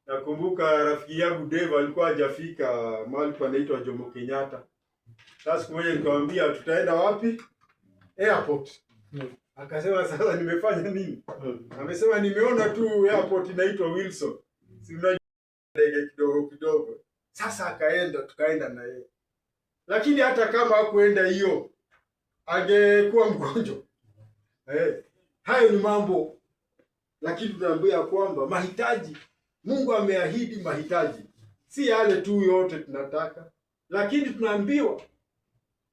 Nakumbuka rafiki yangu Dave alikuwa hajafika mahali panaitwa Jomo Kenyatta. Sasa siku moja nikamwambia tutaenda wapi? Airport. Akasema sasa nimefanya nini? Amesema nimeona tu airport inaitwa Wilson. Si unajua ndege kidogo. Sasa akaenda, tukaenda na yeye. Lakini hata kama hakuenda hiyo, angekuwa mgonjwa. Hayo ni mambo. Lakini tunaambiwa kwamba mahitaji, Mungu ameahidi mahitaji. Si yale tu yote tunataka, lakini tunaambiwa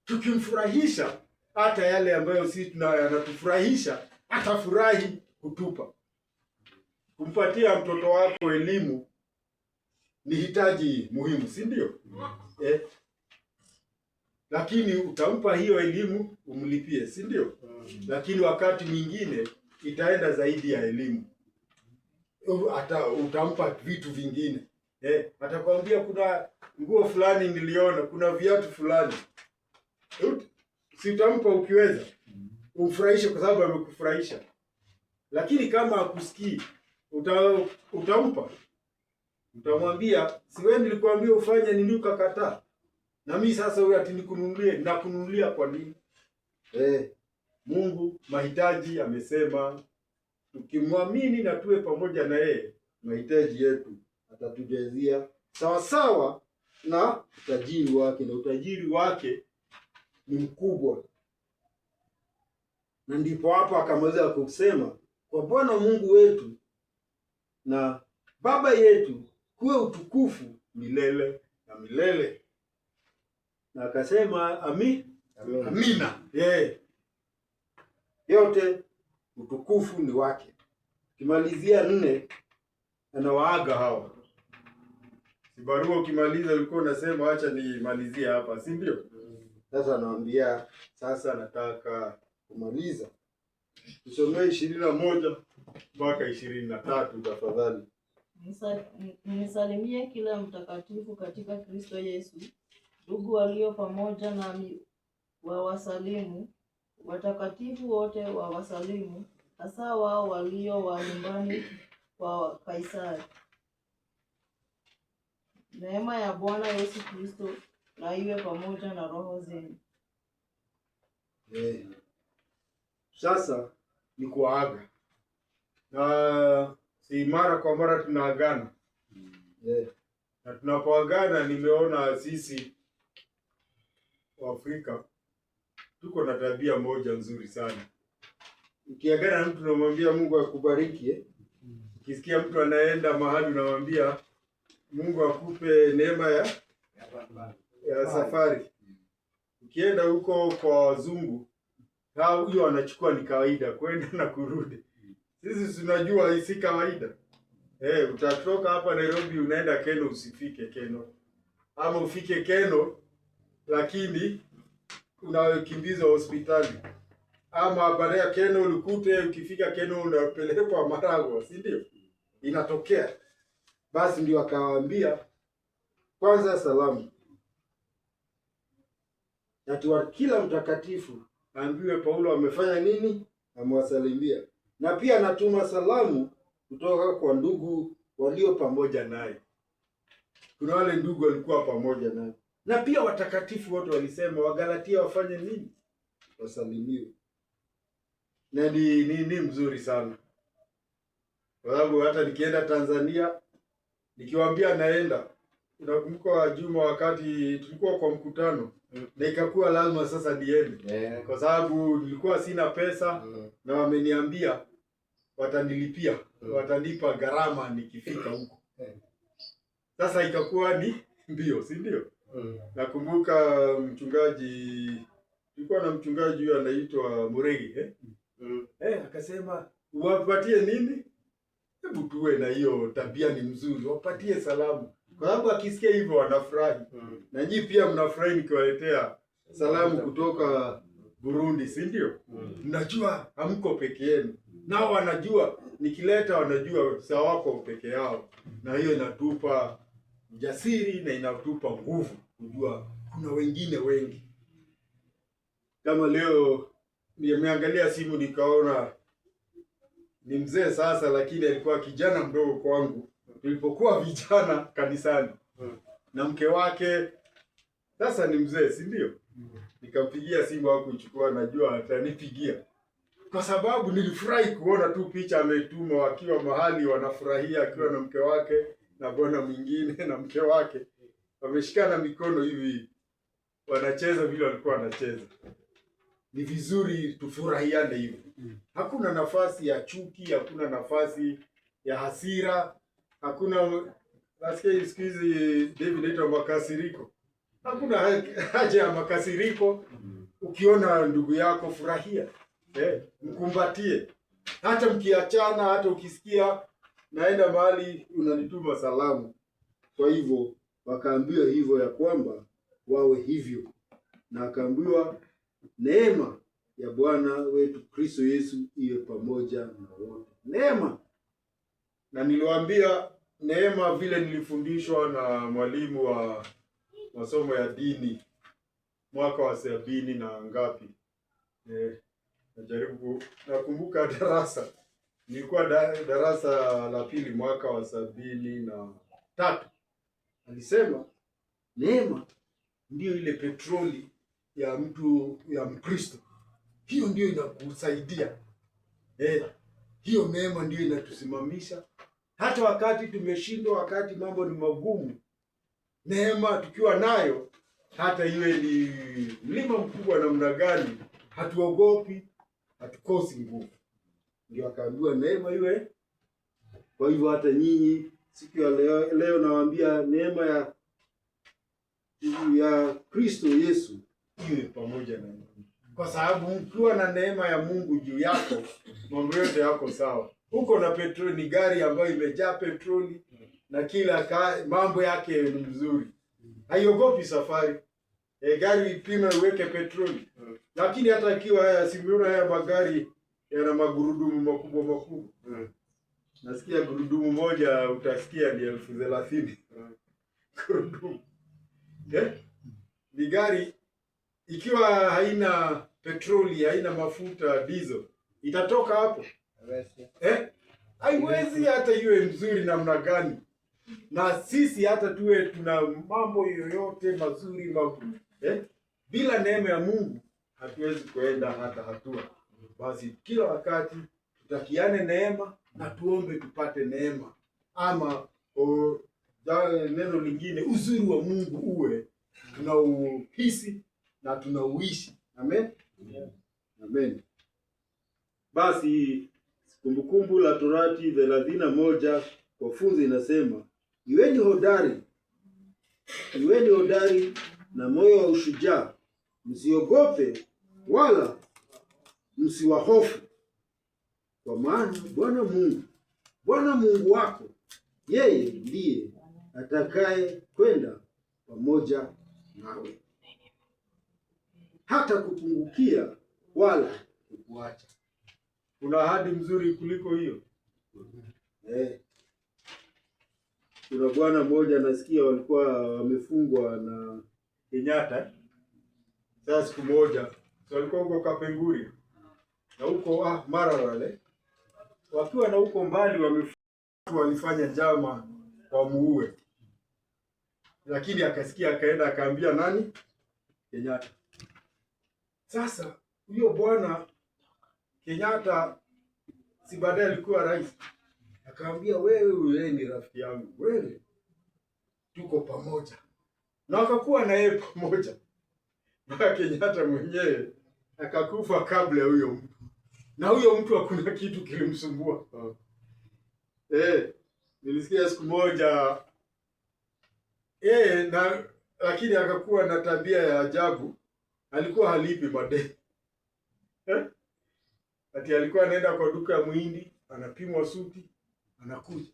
tukimfurahisha, hata yale ambayo sisi yanatufurahisha atafurahi kutupa. Kumpatia mtoto wako elimu ni hitaji muhimu, si ndio? Lakini utampa hiyo elimu umlipie, si ndio? Lakini wakati mwingine itaenda zaidi ya elimu. Utampa vitu vingine. Atakwambia kuna nguo fulani niliona, kuna viatu fulani. Si utampa ukiweza. Umfurahishe kwa sababu amekufurahisha. Lakini kama hakusikii, utampa. Utamwambia, si wewe nilikwambia ufanye nini ukakataa? Na mimi sasa wewe ati nikununulie, nakununulia kwa nini? Mungu mahitaji amesema tukimwamini na tuwe pamoja na yeye, mahitaji yetu atatujazia sawa sawa na utajiri wake, na utajiri wake ni mkubwa. Na ndipo hapo akamweza kusema kwa Bwana Mungu wetu na Baba yetu, kuwe utukufu milele na milele. Na akasema amina. Yote utukufu ni wake. Kimalizia 4 anawaaga hawa. Si barua ukimaliza ulikuwa unasema acha nimalizie hapa, si ndio? Sasa anawaambia sasa nataka kumaliza. Tusomee 21 mpaka 23 tafadhali. Nisalimie kila mtakatifu katika Kristo Yesu. Ndugu walio pamoja nami wawasalimu. Watakatifu wote wawasalimu, hasa wao walio wa nyumbani kwa Kaisari. Neema ya Bwana Yesu Kristo na iwe pamoja na roho zenu. Sasa ni kuaga. Na si mara kwa mara tunaagana. Na tunapoagana nimeona sisi Waafrika tuko na tabia moja nzuri sana. Ukiagana na mtu unamwambia Mungu akubariki. Ukisikia mtu anaenda mahali unamwambia Mungu akupe neema ya safari. Ukienda huko kwa wazungu, hao hiyo wanachukua ni kawaida kwenda na kurudi. Sisi tunajua si kawaida. Utatoka hapa Nairobi unaenda Keno, usifike Keno. Ama ufike Keno lakini unakimbizwa hospitali. Ama baada ya Keno ulikute ukifika Keno unapelekwa Maragwa, si ndio? Inatokea. Basi ndio akawaambia kwanza salamu. Ati kila mtakatifu aambiwe Paulo amefanya nini? Amewasalimia. Na pia anatuma salamu kutoka kwa ndugu walio pamoja naye. Kuna wale ndugu walikuwa pamoja naye. Na pia watakatifu wote walisema Wagalatia wafanye nini? Wasalimiwe. Na ni mzuri sana. Kwa sababu hata nikienda Tanzania nikiwaambia naenda, unakumbuka Juma wakati tulikuwa kwa mkutano na ikakuwa lazima sasa niende. Kwa sababu nilikuwa sina pesa na wameniambia watanilipia, watanipa gharama nikifika huko. Sasa ikakuwa ni mbio, si ndio? Nakumbuka mchungaji, tulikuwa na mchungaji huyo anaitwa Muregi, akasema uwapatie nini? Hebu tuwe na hiyo tabia, ni mzuri, wapatie salamu. Kwa sababu akisikia hivyo wanafurahi. Na nyinyi pia mnafurahi nikiwaletea salamu kutoka Burundi, si ndio? Mnajua hamko peke yenu. Nao wanajua nikileta, wanajua sawako peke yao. Na hiyo inatupa ujasiri na inatupa nguvu kujua kuna wengine wengi. Kama leo nimeangalia simu nikaona ni mzee sasa, lakini alikuwa kijana mdogo kwangu tulipokuwa vijana kanisani. Na mke wake sasa ni mzee, si ndio? Nikampigia simu hakuchukua, najua atanipigia. Kwa sababu nilifurahi kuona tu picha ametuma wakiwa mahali wanafurahia, akiwa na mke wake na bwana mwingine na mke wake. Wameshikana mikono hivi wanacheza vile walikuwa wanacheza. Ni vizuri tufurahiane hivyo. Hakuna nafasi ya chuki, hakuna nafasi ya hasira, hakuna nasikia siku hizi David anaitwa makasiriko. Hakuna haja ya makasiriko. Ukiona ndugu yako furahia, mkumbatie. Hata mkiachana, hata ukisikia naenda mahali unanituma salamu. Kwa hivyo wakaambiwa hivyo ya kwamba wawe hivyo. Na akaambiwa neema ya Bwana wetu Kristo Yesu iwe pamoja na wote. Neema. Na niliwaambia neema vile nilifundishwa na mwalimu wa masomo ya dini mwaka wa 70 na ngapi. Najaribu nakumbuka darasa. Nilikuwa darasa la pili mwaka wa 73. Alisema neema ndio ile petroli ya mtu ya Mkristo. Hiyo ndio inakusaidia. Hiyo neema ndio inatusimamisha. Hata wakati tumeshindwa, wakati mambo ni magumu, neema tukiwa nayo, hata iwe ni mlima mkubwa namna gani, hatuogopi, hatukosi nguvu. Ndio akaambiwa neema iwe. Kwa hivyo hata nyinyi siku ya leo nawaambia neema ya Kristo Yesu iwe pamoja na nyinyi. Kwa sababu mkiwa na neema ya Mungu juu yako, mambo yote yako sawa. Uko na petroli, ni gari ambayo imejaa petroli na kila mambo yake ni mzuri. Haiogopi safari. Gari ipime uweke petroli. Lakini hata ikiwa haya simuona haya magari yana magurudumu makubwa. Nasikia gurudumu moja utasikia ni 30,000. Gurudumu. Ni gari ikiwa haina petroli, haina mafuta diesel, itatoka hapo? Haiwezi hata iwe mzuri namna gani. Na sisi hata tuwe tuna mambo yoyote mazuri bila neema ya Mungu hatuwezi kuenda hata hatua. Basi kila wakati tutakiane neema na tuombe tupate neema. Ama neno lingine, uzuri wa Mungu uwe tunauhisi na tunauishi. Amen. Amen. Basi Kumbukumbu la Torati 31 kwa funzi inasema, iweni hodari na moyo wa ushujaa, msiogope wala msiwahofu, kwa maana Bwana Mungu wako yeye ndiye atakaye kwenda pamoja nawe, hata kupungukia wala kukuacha. Kuna ahadi mzuri kuliko hiyo. Kuna bwana mmoja nasikia walikuwa wamefungwa na Kenyatta. Sasa siku moja walikuwa huko Kapenguri na huko Maralal, wakiwa na huko mbali walifanya njama wamuue, lakini akasikia akaenda akaambia nani? Kenyatta. Sasa huyo bwana Kenyatta si baadaye alikuwa rais, akaambia wewe ni rafiki yangu, wewe tuko pamoja, na akakuwa na yeye pamoja. Na Kenyatta mwenyewe akakufa kabla huyo mtu, na huyo mtu hakuna kitu kilimsumbua. Nilisikia siku moja lakini akakuwa na tabia ya ajabu, alikuwa halipi madeni. Ati alikuwa anaenda kwa duka ya Muhindi, anapimwa suti, anakuja,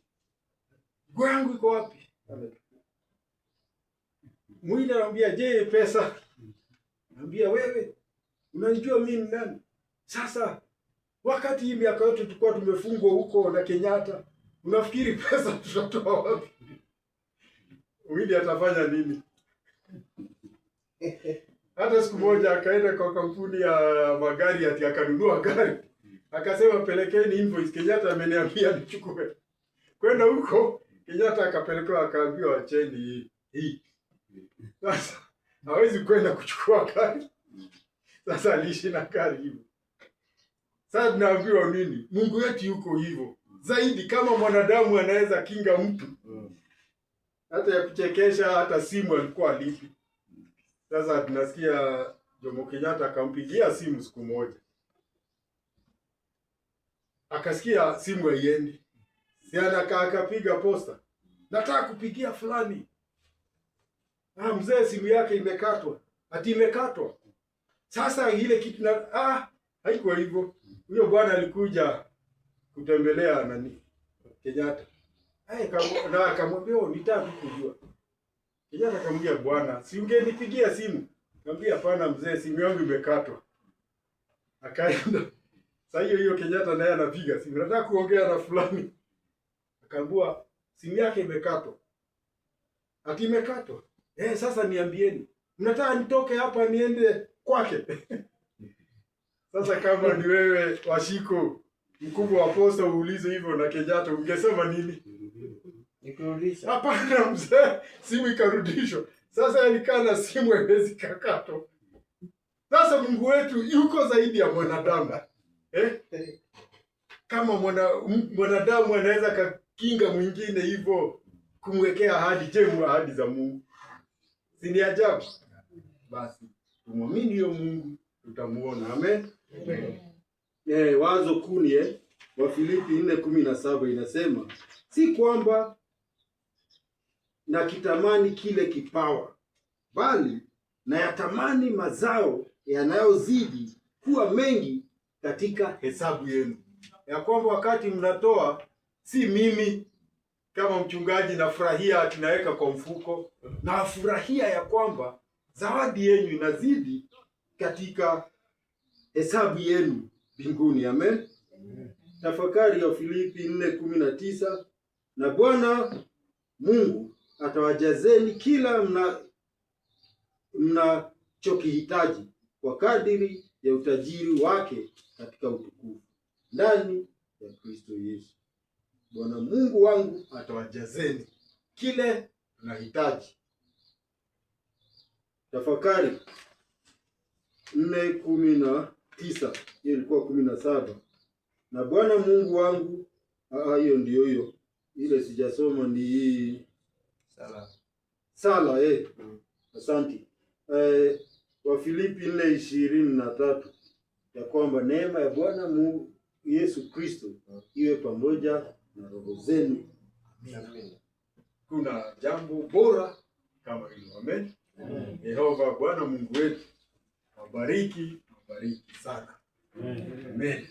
nguo yangu iko wapi? Muhindi anamwambia, je, pesa? Anamwambia, wewe unanijua mimi nani? Sasa wakati hii miaka yote tulikuwa tumefungwa huko na Kenyatta, unafikiri pesa tutatoa wapi? Muhindi atafanya nini? Hata siku moja akaenda kwa kampuni ya magari ati akanunua gari. Akasema pelekeni invoice, Kenyatta ameniambia nichukue. Kwenda huko Kenyatta akapelekewa akaambiwa acheni hii. Sasa hawezi kwenda kuchukua gari. Sasa aliishi na gari hivyo. Sasa tunaambiwa nini? Mungu wetu yuko hivyo. Zaidi kama mwanadamu anaweza kinga mtu. Hata ya kuchekesha, hata simu alikuwa alipi. Sasa tunasikia Jomo Kenyatta akampigia simu siku moja. Akasikia simu haiendi. Siana akapiga posta. Nataka kupigia fulani. Mzee simu yake imekatwa. Ati imekatwa. Sasa ile kitu haikuwa hivyo. Huyo bwana alikuja kutembelea nani? Kenyatta. Na akamwambia nitaka kujua. Kenyatta akamwambia, bwana, si ungenipigia simu? Akamwambia, hapana mzee, simu yangu imekatwa. Akaenda. Sasa hiyo Kenyatta naye anapiga simu, nataka kuongea na fulani. Akaambiwa simu yake imekatwa. Ati imekatwa? Sasa niambieni. Mnataka nitoke hapa niende kwake? Sasa kama ni wewe Washiko, mkubwa wa posta, uulize hivyo na Kenyatta, ungesema nini? Nikurudisha. Hapana mzee, simu ikarudishwa. Sasa alikaa na simu haiwezi kakatwa. Sasa Mungu wetu yuko zaidi ya mwanadamu. Kama mwanadamu anaweza kakinga mwingine hivyo kumwekea ahadi, je, ahadi za Mungu si ni ajabu? Basi tumwamini hiyo Mungu, tutamuona. Amen. Wazo kuni wa Filipi 4:17 inasema, si kwamba na kitamani kile kipawa, bali na yatamani mazao yanayozidi kuwa mengi katika hesabu yenu. Ya kwamba wakati mnatoa, si mimi kama mchungaji nafurahia tunaweka kwa mfuko, na furahia ya kwamba zawadi yenu inazidi katika hesabu yenu mbinguni. Amen. Tafakari ya Filipi 4:19, na Bwana Mungu atawajazeni kila mnachokihitaji kwa kadiri ya utajiri wake katika utukufu ndani ya Kristo Yesu. Bwana Mungu wangu atawajazeni kile tunahitaji. Tafakari 4:19, hiyo ilikuwa 17. Na Bwana Mungu wangu, hiyo ndio hiyo. Ile sijasoma ni hii sala asante. Wafilipi 4:23, ya kwamba neema ya Bwana Mungu Yesu Kristo iwe pamoja na roho zenu. Amen. Kuna jambo bora kama hilo. Amen. Yehova Bwana Mungu wetu abariki sana. Amen.